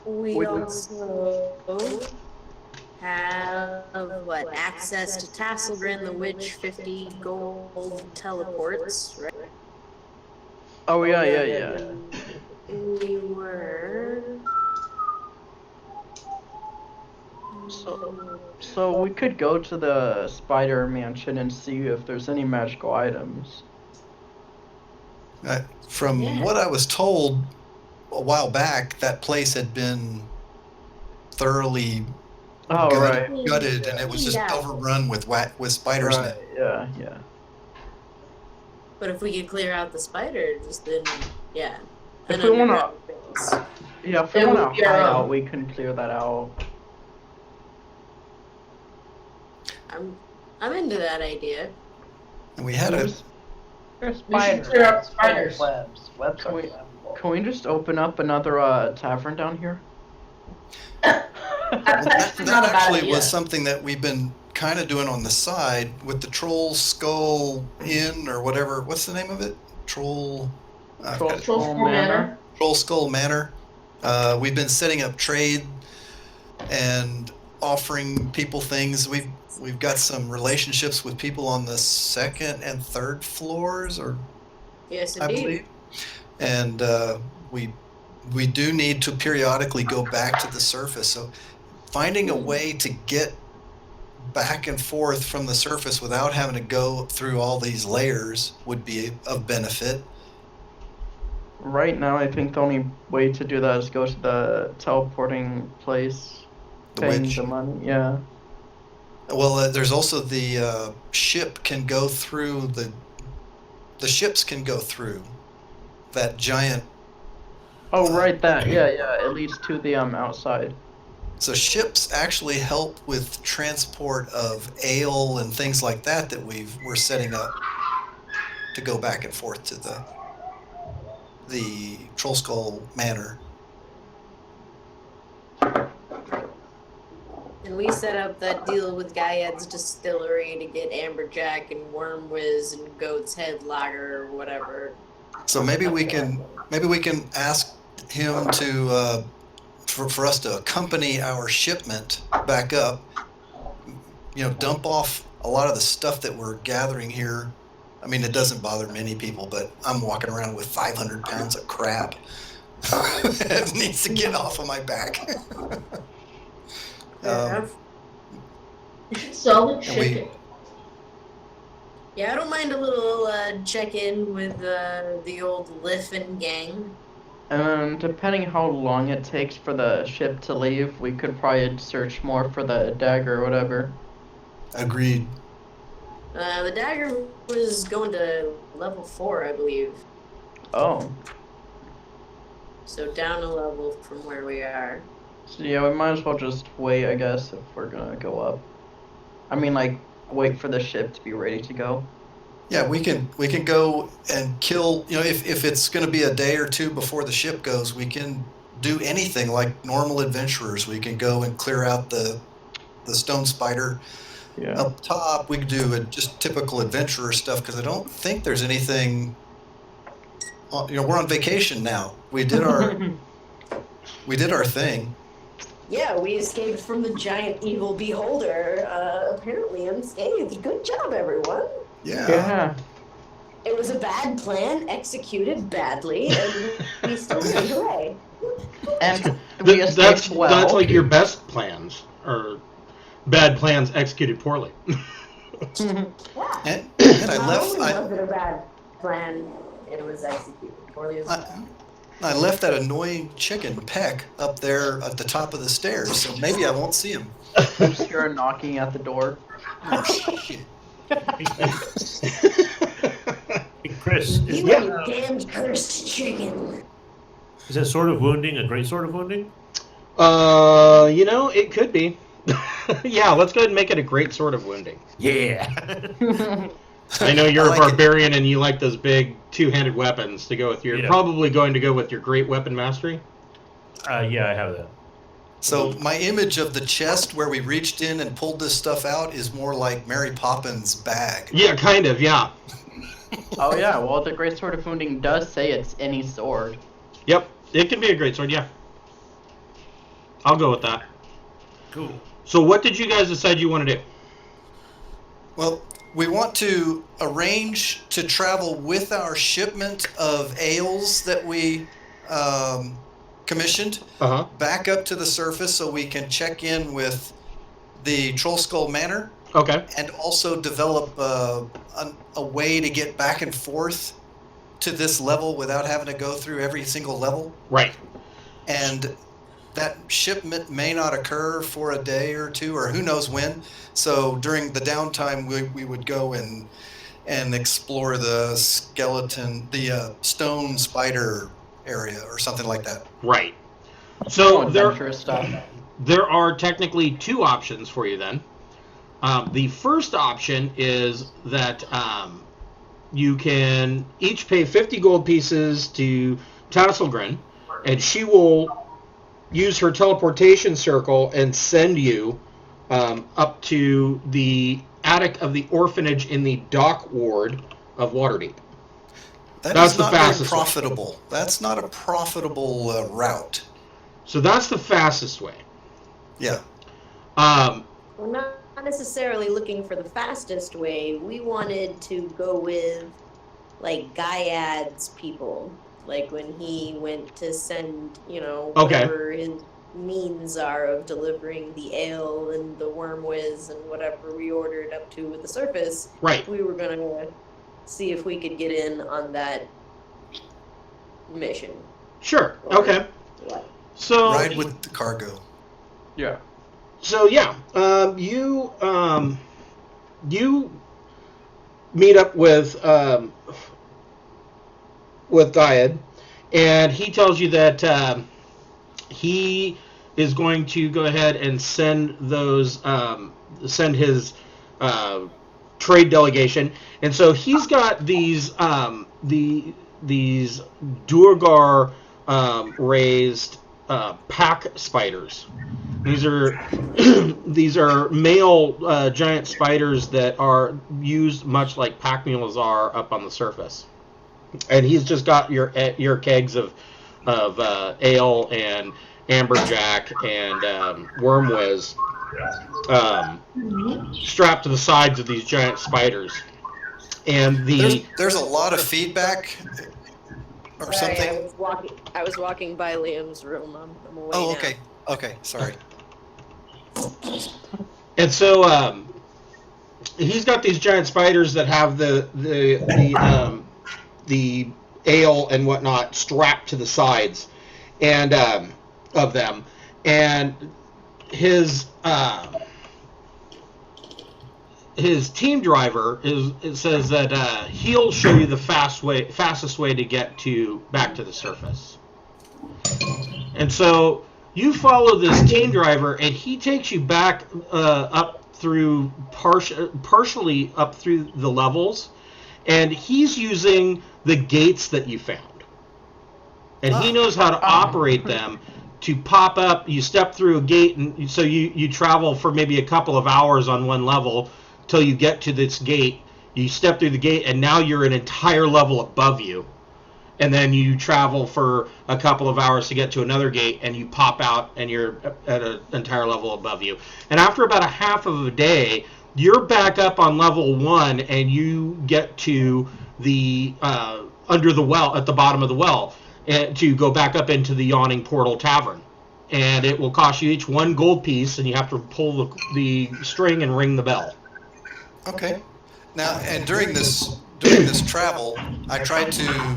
We also have, access to Tasselgrin the Witch, 50 gold teleports, right? Oh yeah. We were... So we could go to the spider mansion and see if there's any magical items. From what I was told a while back, that place had been thoroughly gutted, and it was just overrun with spiders. Right. Yeah. But if we could clear out the spiders, then If we wanna hide out, we can clear that out. I'm into that idea. And we had We should clear out the spiders. Webs. Webs are flammable. Can we just open up another tavern down here? That's actually that not a bad actually idea. was something that we've been kind of doing on the side with the Troll Skull Inn or whatever. What's the name of it? Troll Troll Manor. Skull Manor. We've been setting up trade and offering people things. We've got some relationships with people on the second and third floors, or Yes, I indeed. believe. And we do need to periodically go back to the surface. So finding a way to get back and forth from the surface without having to go through all these layers would be of benefit. Right now, I think the only way to do that is go to the teleporting place, The paying witch. the money. Yeah. Well, there's also the ship can go through the ships can go through that giant. Oh, right. That. Yeah. It leads to the outside. So ships actually help with transport of ale and things like that we're setting up to go back and forth to the Troll Skull Manor. And we set up that deal with Gaiad's Distillery to get Amberjack and Wormwiz and Goat's Head Lager or whatever. So maybe we can ask him to for us to accompany our shipment back up. Dump off a lot of the stuff that we're gathering here. I mean, it doesn't bother many people, but I'm walking around with 500 pounds of crap. It needs to get off of my back. You should sell the chicken. Yeah, I don't mind a little check-in with the old Liffin gang. Depending how long it takes for the ship to leave, we could probably search more for the dagger or whatever. Agreed. The dagger was going to level 4, I believe. Oh. So down a level from where we are. So yeah, we might as well just wait, I guess, if we're gonna go up. I mean, wait for the ship to be ready to go. Yeah, we can go and kill. If it's going to be a day or two before the ship goes, we can do anything like normal adventurers. We can go and clear out the stone spider. Yeah. Up top, we can do just typical adventurer stuff because I don't think there's anything. We're on vacation now. We did our thing. Yeah, we escaped from the giant evil beholder, apparently unscathed. Good job, everyone. Yeah. It was a bad plan, executed badly, and we still made away. And we escaped well. That's like your best plans, or bad plans executed poorly. Yeah. And I Not left. only was it a bad plan, it was executed poorly as well. I left that annoying chicken Peck up there at the top of the stairs, so maybe I won't see him. Just hear a knocking at the door. Oh, shit. Hey, Chris, is You Yeah. that, damn cursed chicken. is that sort of wounding a great sort of wounding? It could be. Yeah, let's go ahead and make it a great sword of wounding. Yeah. I know you're I a like it. barbarian and you like those big two-handed weapons to go with your. Yeah. Probably going to go with your great weapon mastery. Yeah, I have that. So my image of the chest where we reached in and pulled this stuff out is more like Mary Poppins' bag. Yeah, kind of. Yeah. Oh yeah, well the Great Sword of Wounding does say it's any sword. Yep. It can be a great sword. Yeah. I'll go with that. Cool. So, what did you guys decide you want to do? Well, we want to arrange to travel with our shipment of ales that we commissioned Uh huh. back up to the surface so we can check in with the Troll Skull Manor Okay. and also develop a way to get back and forth to this level without having to go through every single level. Right. And that shipment may not occur for a day or two or who knows when. So during the downtime, we would go and explore the stone spider area or something like that. Right. So Adventurous stuff. there are technically two options for you then. The first option is that you can each pay 50 gold pieces to Tasselgrin, and she will use her teleportation circle and send you up to the attic of the orphanage in the dock ward of Waterdeep. That's the not very fastest way. profitable. That's not a profitable route. So that's the fastest way. Yeah. We're not necessarily looking for the fastest way. We wanted to go with, like, Gaiad's people. Like, when he went to send, whatever his means are of delivering the ale and the worm whiz and whatever we ordered up to the surface. Right. We were going to see if we could get in on that mission. Sure. Or Okay. what? So Ride with the cargo. Yeah. So yeah, you meet up with Dyad, and he tells you that he is going to go ahead and send his trade delegation, and so he's got these Durgar raised pack spiders. These are male giant spiders that are used much like pack mules are up on the surface. And he's just got your kegs of ale and amberjack and wormwiz strapped to the sides of these giant spiders. And there's a lot of feedback or Sorry, something. I was walking by Liam's room. I'm away Oh, now. okay. Okay, sorry. And so he's got these giant spiders that have the ale and whatnot strapped to the sides and of them, and his team driver says that he'll show you the fastest way to get back to the surface. And so you follow this team driver, and he takes you back up through partially up through the levels, and he's using the gates that you found. And he knows how to operate them to pop up. You step through a gate, and so you travel for maybe a couple of hours on one level till you get to this gate. You step through the gate, and now you're an entire level above you. And then you travel for a couple of hours to get to another gate, and you pop out, and you're at an entire level above you. And after about a half of a day, you're back up on level 1, and you get to the under the well, at the bottom of the well, to go back up into the Yawning Portal Tavern. And it will cost you each 1 gold piece, and you have to pull the string and ring the bell. Okay. Now, and during this travel, I tried to.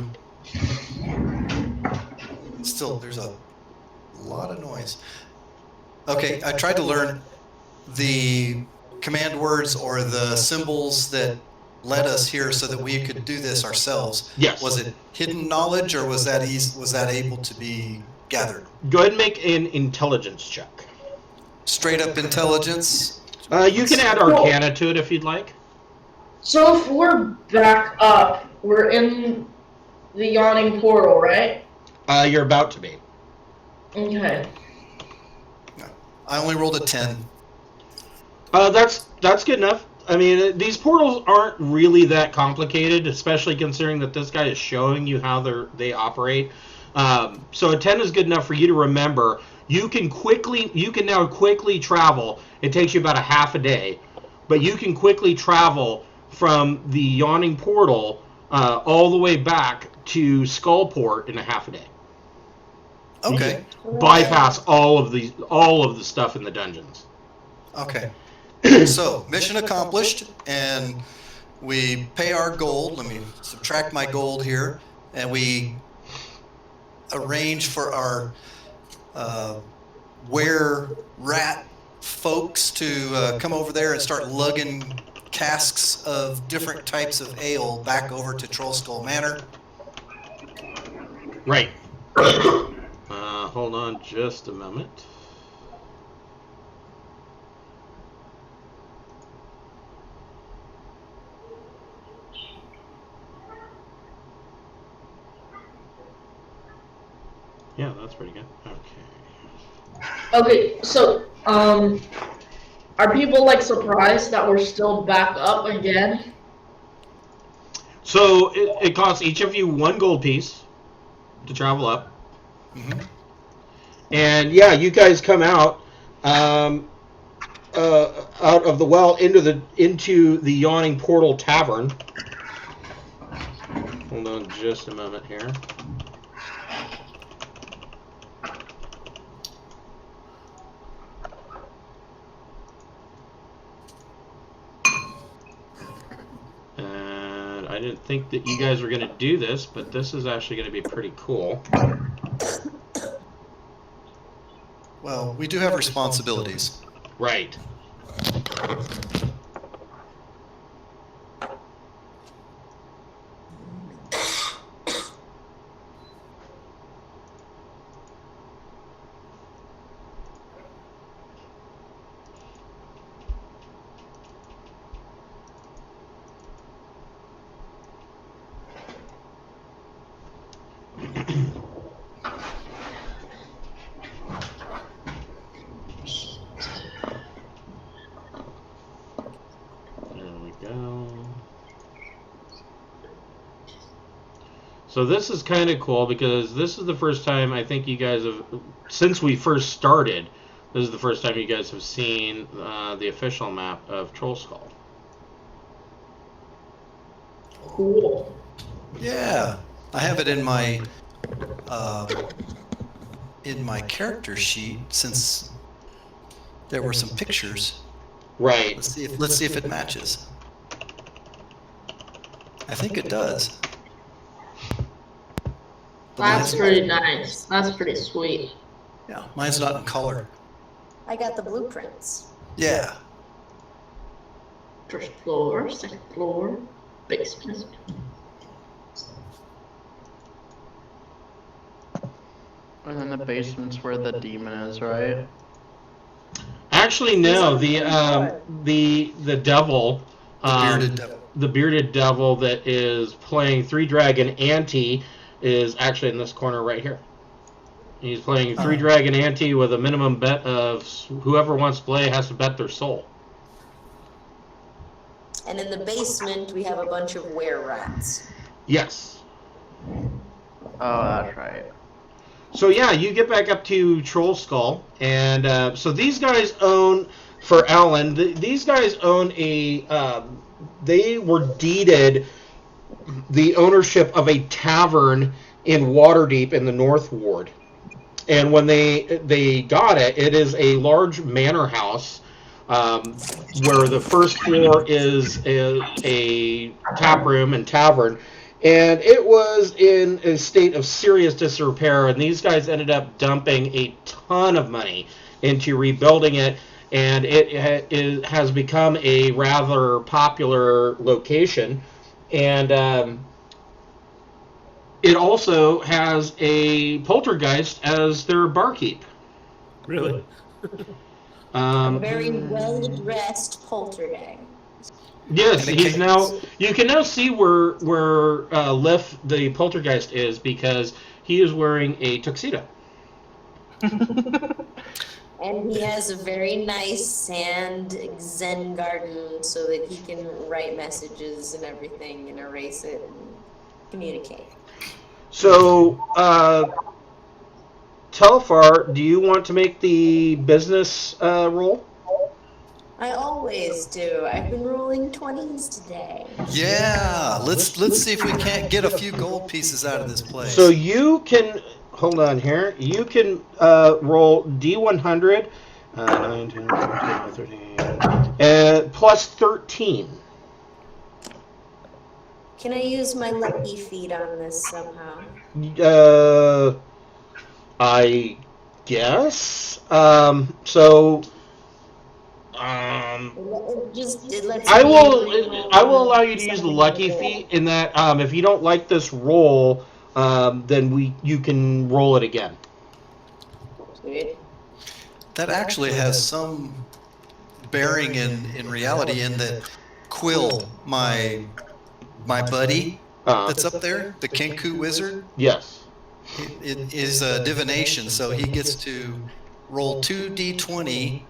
Still, there's a lot of noise. Okay, I tried to learn the command words or the symbols that led us here so that we could do this ourselves? Yes. Was it hidden knowledge, or was that able to be gathered? Go ahead and make an intelligence check. Straight up intelligence. You can add Arcana to it if you'd like. So if we're back up, we're in the yawning portal, right? You're about to be. Okay. I only rolled a 10. That's good enough. I mean, these portals aren't really that complicated, especially considering that this guy is showing you how they operate. So a 10 is good enough for you to remember. You can now quickly travel. It takes you about a half a day, but you can quickly travel from the yawning portal all the way back to Skullport in a half a day. Okay. Bypass all of the stuff in the dungeons. Okay. So, mission accomplished, and we pay our gold. Let me subtract my gold here, and we arrange for our were-rat folks to come over there and start lugging casks of different types of ale back over to Troll Skull Manor. Right. Hold on just a moment. Yeah, that's pretty good. Okay, so, are people, like, surprised that we're still back up again? So, it costs each of you 1 gold piece to travel up. Mm-hmm. And, yeah, you guys come out out of the well into the Yawning Portal Tavern. Hold on just a moment here. I didn't think that you guys were going to do this, but this is actually going to be pretty cool. Well, we do have responsibilities. Right. So this is kind of cool because this is the first time I think you guys have, since we first started, this is the first time you guys have seen the official map of Troll Skull. Cool. Yeah, I have it in my character sheet since there were some pictures. Right. Let's see if it matches. I think it does. That's pretty nice. That's pretty sweet. Yeah, mine's not in color. I got the blueprints. Yeah. First floor, second floor, basement. And then the basement's where the demon is, right? Actually, no. The devil, Bearded devil. the bearded devil that is playing 3-Dragon Ante is actually in this corner right here. He's playing 3-Dragon Ante with a minimum bet of whoever wants to play has to bet their soul. And in the basement, we have a bunch of were-rats. Yes. Oh, that's right. So yeah, you get back up to Troll Skull, and so these guys own, for Alan, these guys own they were deeded the ownership of a tavern in Waterdeep in the North Ward. And when they got it, it is a large manor house where the first floor is a tap room and tavern. And it was in a state of serious disrepair, and these guys ended up dumping a ton of money into rebuilding it. and it has become a rather popular location, and it also has a poltergeist as their barkeep. Really? A very well-dressed poltergeist. Yes, And he's now. You can now see where Liff the poltergeist is because he is wearing a tuxedo. And he has a very nice sand Zen garden so that he can write messages and everything and erase it and communicate. So, Telfar, do you want to make the business roll? I always do. I've been rolling 20s today. Yeah, let's see if we can't get a few gold pieces out of this place. So you can hold on here. You can roll D100, 9, 10, 12, 13, plus 13. Can I use my lucky feet on this somehow? I guess. I will allow you to use the lucky feat in that if you don't like this roll, then you can roll it again. Sweet. That actually has some bearing in reality in that Quill, my buddy that's up there, the Kenku wizard. Yes. It is a divination, so he gets to roll 2d20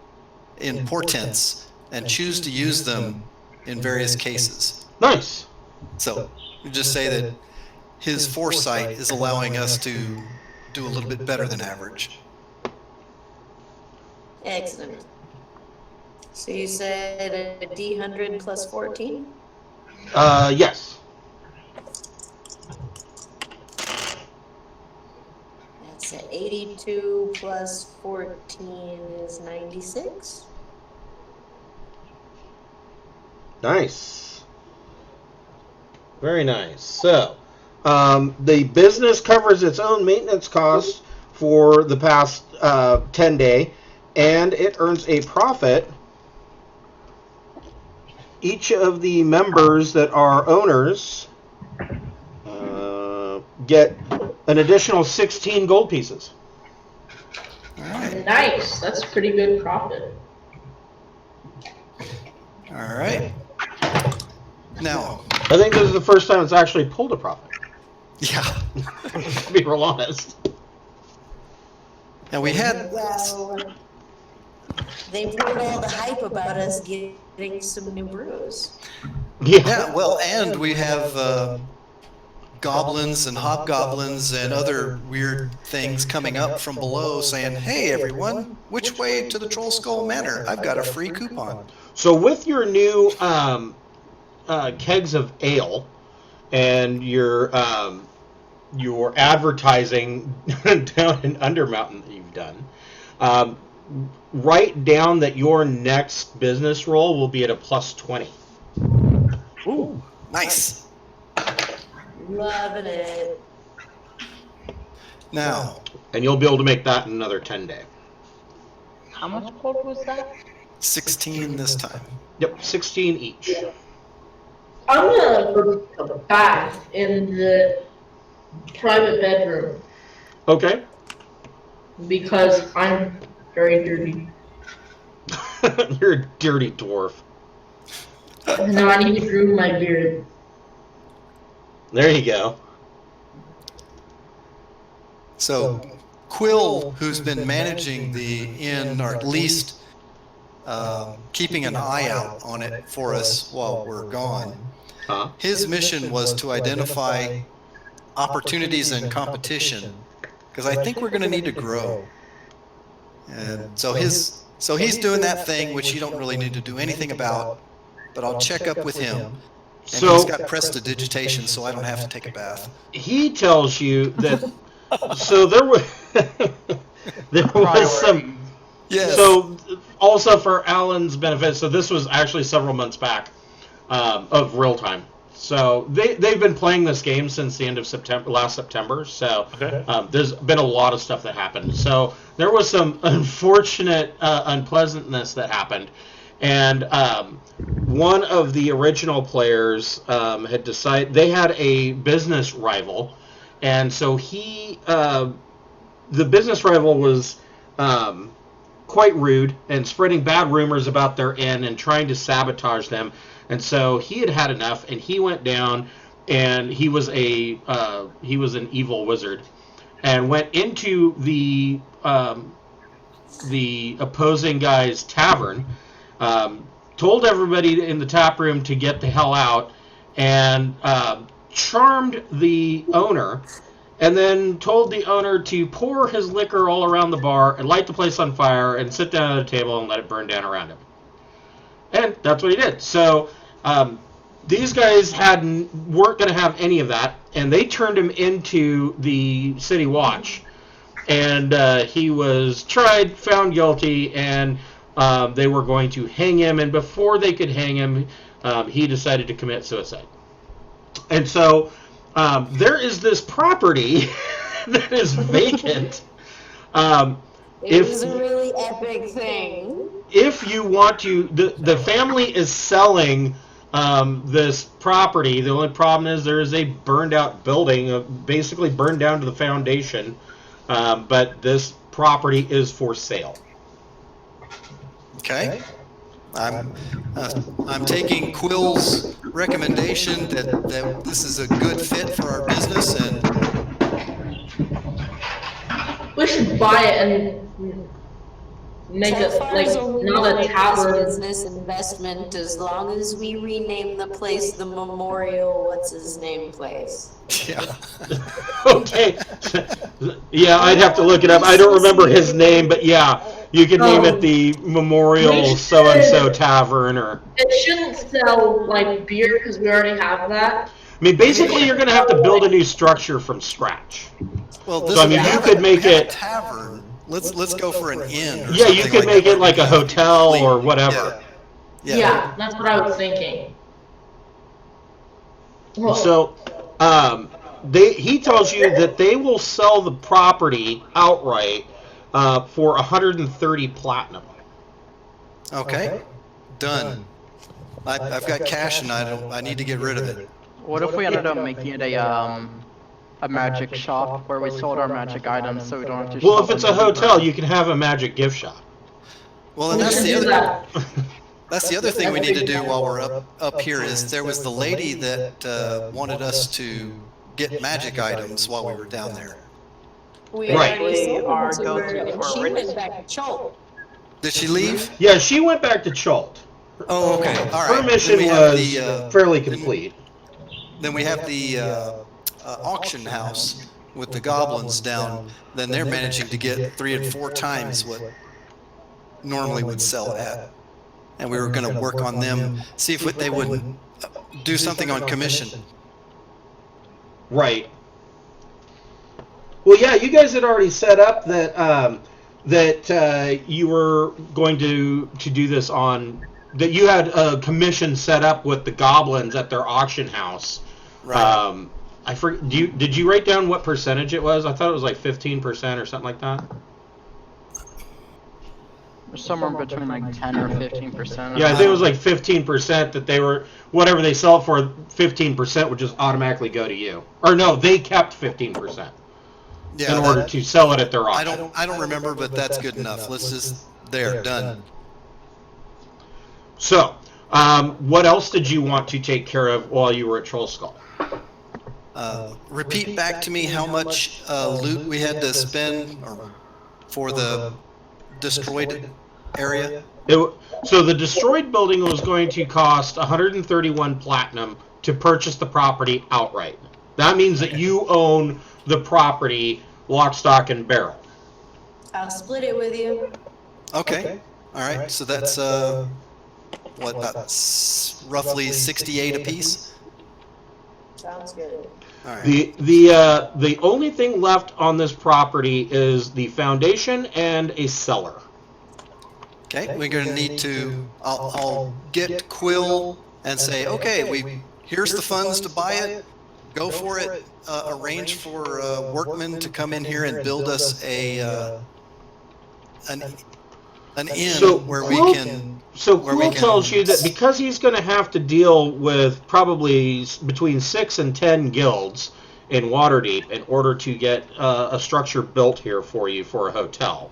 in portents and choose to use them in various cases. Nice. So you just say that his foresight is allowing us to do a little bit better than average. Excellent. So you said a D100 plus 14? Yes. That's 82 plus 14 is 96. Nice. Very nice. So, the business covers its own maintenance costs for the past 10 day, and it earns a profit. Each of the members that are owners get an additional 16 gold pieces. All right. Nice. That's pretty good profit. All right. Now, I think this is the first time it's actually pulled a profit. yeah. To be real honest. Now we had. Well, they pulled all the hype about us getting some new brews. Yeah, well, and we have goblins and hobgoblins and other weird things coming up from below saying, hey, everyone, which way to the Troll Skull Manor? I've got a free coupon. So with your new kegs of ale and your advertising down in Undermountain that you've done, write down that your next business roll will be at a plus 20. Ooh, nice. Loving it. Now, And you'll be able to make that in another 10 day. How much gold was that? 16 this time. Yep, 16 each. I'm gonna put a bath in the private bedroom Okay. because I'm very dirty. You're a dirty dwarf. Now I need to groom my beard. There you go. So, Quill, who's been managing the inn, or at least keeping an eye out on it for us while we're gone, his mission was to identify opportunities and competition, because I think we're going to need to grow. And so he's doing that thing which you don't really need to do anything about, but I'll check up with him. And So he's got prestidigitation, so I don't have to take a bath. he tells you that. So there was some. Yes. So also for Alan's benefit, so this was actually several months back of real time. So they've been playing this game since the end of last September. So Okay. there's been a lot of stuff that happened. So there was some unfortunate unpleasantness that happened, and one of the original players had decided they had a business rival, and so the business rival was quite rude and spreading bad rumors about their inn and trying to sabotage them. And so he had had enough, and he went down, and he was an evil wizard, and went into the opposing guy's tavern, told everybody in the tap room to get the hell out, and charmed the owner, and then told the owner to pour his liquor all around the bar and light the place on fire and sit down at a table and let it burn down around him. And that's what he did. So these guys weren't going to have any of that, and they turned him into the city watch. And he was tried, found guilty, and they were going to hang him. And before they could hang him, he decided to commit suicide. And so there is this property that is vacant. It was a really epic thing. If you want to, the family is selling this property. The only problem is there is a burned out building, basically burned down to the foundation. But this property is for sale. Okay. I'm taking Quill's recommendation that this is a good fit for our business, and We should buy it and make it like not a tavern. Business investment, as long as we rename the place the Memorial what's his name place. yeah. Okay. Yeah, I'd have to look it up. I don't remember his name, but yeah, you could name it the Memorial So-and-so Tavern, or... It shouldn't sell like beer because we already have that. I mean, basically, you're going to have to build a new structure from scratch. Well, this So, I mean, you could make it... tavern. Let's go for an inn. Or Yeah, you something could make that. it like a hotel or whatever. Yeah, that's what I was thinking. Well, So, he tells you that they will sell the property outright for 130 platinum. Okay. Done. I've got cash and I need to get rid of it. What if we ended up making it a magic shop where we sold our magic items so we don't have to Well, shop if it's a them hotel, anymore? you can have a magic gift shop. Well, and we that's should the do other. that. That's the other thing we need to do while we're up here is there was the lady that wanted us to get magic items while we were down there. We Right. already sold Our it to her, go-to and for she riches. went back to Chult. Did she leave? Yeah, she went back to Chult. Oh, okay. All right. Her mission Then we have was the, fairly complete. Then we have the auction house with the goblins down. Then they're managing to get 3 and 4 times what normally would sell at. And we were going to work on them, see if they wouldn't do something on commission. Right. Well, yeah, you guys had already set up that you were going to do this on, that you had a commission set up with the goblins at their auction house. Right. I forget. Did you write down what percentage it was? I thought it was like 15% or something like that. Somewhere between like 10 or 15%. Yeah, I think it was like 15% that they were, whatever they sell it for, 15% would just automatically go to you. Or no, they kept 15% Yeah, in order to sell it at their I auction. don't remember, but that's good enough. Let's just done. So, what else did you want to take care of while you were at Troll Skull? Repeat back to me how much loot we had to spend for the destroyed area. So the destroyed building was going to cost 131 platinum to purchase the property outright. That means that you own the property, lock, stock, and barrel. I'll split it with you. Okay. All right. So that's what, about roughly 68 apiece. Sounds good. All right. The only thing left on this property is the foundation and a cellar. Okay. We're gonna need to. I'll get Quill and say, okay, here's the funds to buy it. Go for it. Arrange for workmen to come in here and build us an inn where we can. So Quill tells you that because he's going to have to deal with probably between 6 and 10 guilds in Waterdeep in order to get a structure built here for you for a hotel.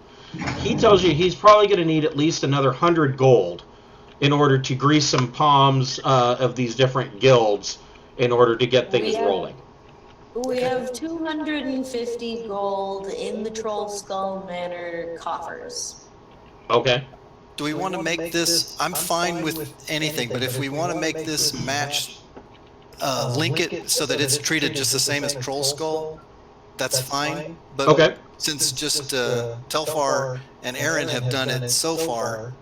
He tells you he's probably going to need at least another 100 gold in order to grease some palms of these different guilds in order to get things rolling. We have 250 gold in the Troll Skull Manor coffers. Okay. Do we want to make this? I'm fine with anything, but if we want to make this match, link it so that it's treated just the same as Troll Skull, that's fine. But okay. Since just Telfar and Aaron have done it so far,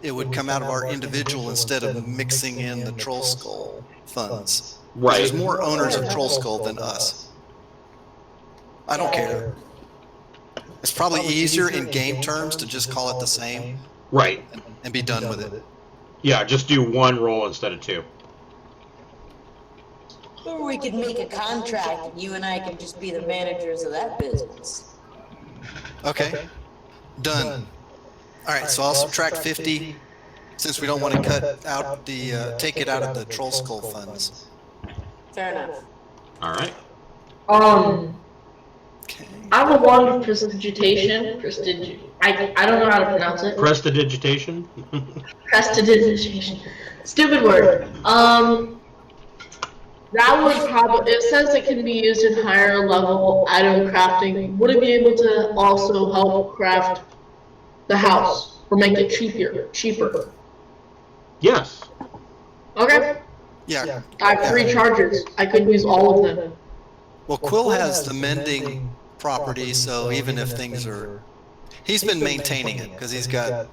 it would come out of our individual instead of mixing in the Troll Skull funds. Right. There's more owners of Troll Skull than us. I don't care. It's probably easier in game terms to just call it the same. Right. And be done with it. Yeah, just do one roll instead of 2. Or we could make a contract and you and I can just be the managers of that business. Okay. Done. Alright, so I'll subtract 50 since we don't want to cut out the, take it out of the Troll Skull funds. Fair enough. Alright. Okay. I have a wand of prestidigitation. I don't know how to pronounce it. Prestidigitation? Prestidigitation. Stupid word. That would probably, it says it can be used in higher level item crafting. Would it be able to also help craft the house or make it cheaper? Yes. Okay. Yeah. I have 3 charges. I could use all of them. Well, Quill has the mending property, so even if things are... He's been maintaining it, because he's got...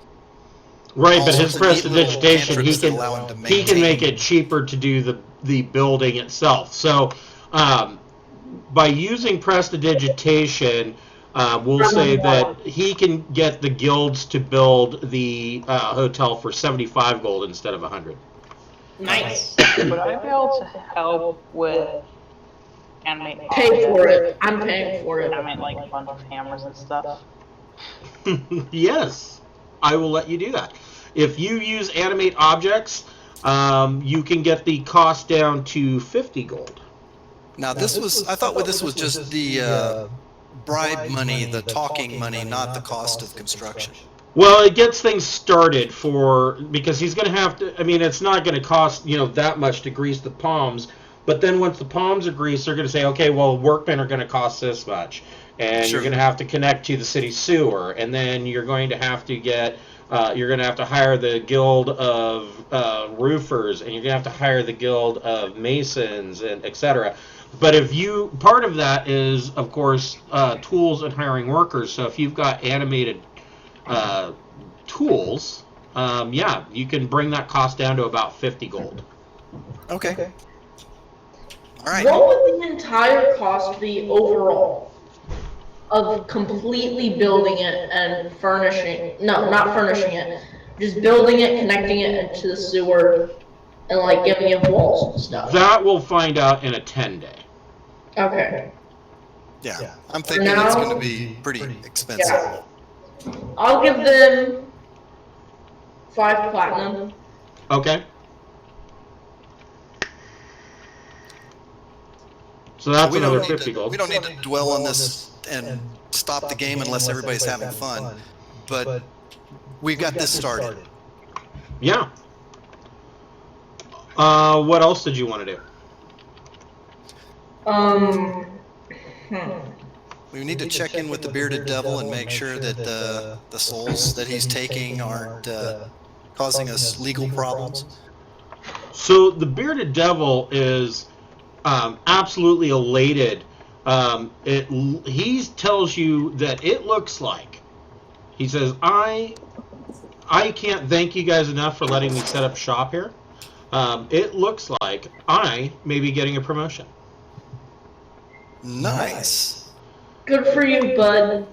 Right, all but his sorts of neat little prestidigitation, he cantrips that allow him to can make maintain. it cheaper to do the building itself. So, by using prestidigitation, we'll say that he can get the guilds to build the hotel for 75 gold instead of 100. Nice. Would I be able to help with animate Pay for objects? it. I'm paying for it. Animate like a bunch of hammers and stuff. Yes, I will let you do that. If you use animate objects, you can get the cost down to 50 gold. Now, this was... I thought this was just the bribe money, the talking money, not the cost of construction. Well, it gets things started because he's going to have to, I mean, it's not going to cost, that much to grease the palms, but then once the palms are greased, they're going to say, okay, well, workmen are going to cost this much, and Sure. you're going to have to connect to the city sewer, and then you're going to have to get, you're going to have to hire the guild of roofers, and you're going to have to hire the guild of masons, and etc. But part of that is, of course, tools and hiring workers, so if you've got animated tools, yeah, you can bring that cost down to about 50 gold. Okay. All right. What would the entire cost be overall of completely building it and furnishing? No, not furnishing it. Just building it, connecting it into the sewer, and like giving it walls and stuff. That we'll find out in a 10-day. Okay. Yeah, I'm thinking it's going to be pretty expensive. Yeah. I'll give them 5 platinum. Okay. So that's another 50 gold. We don't need to dwell on this and stop the game unless everybody's having fun. But we've got this started. Yeah. What else did you want to do? We need to check in with the bearded devil and make sure that the souls that he's taking aren't causing us legal problems. So the bearded devil is absolutely elated. He tells you that it looks like, he says, I can't thank you guys enough for letting me set up shop here. It looks like I may be getting a promotion. Nice. Good for you, bud.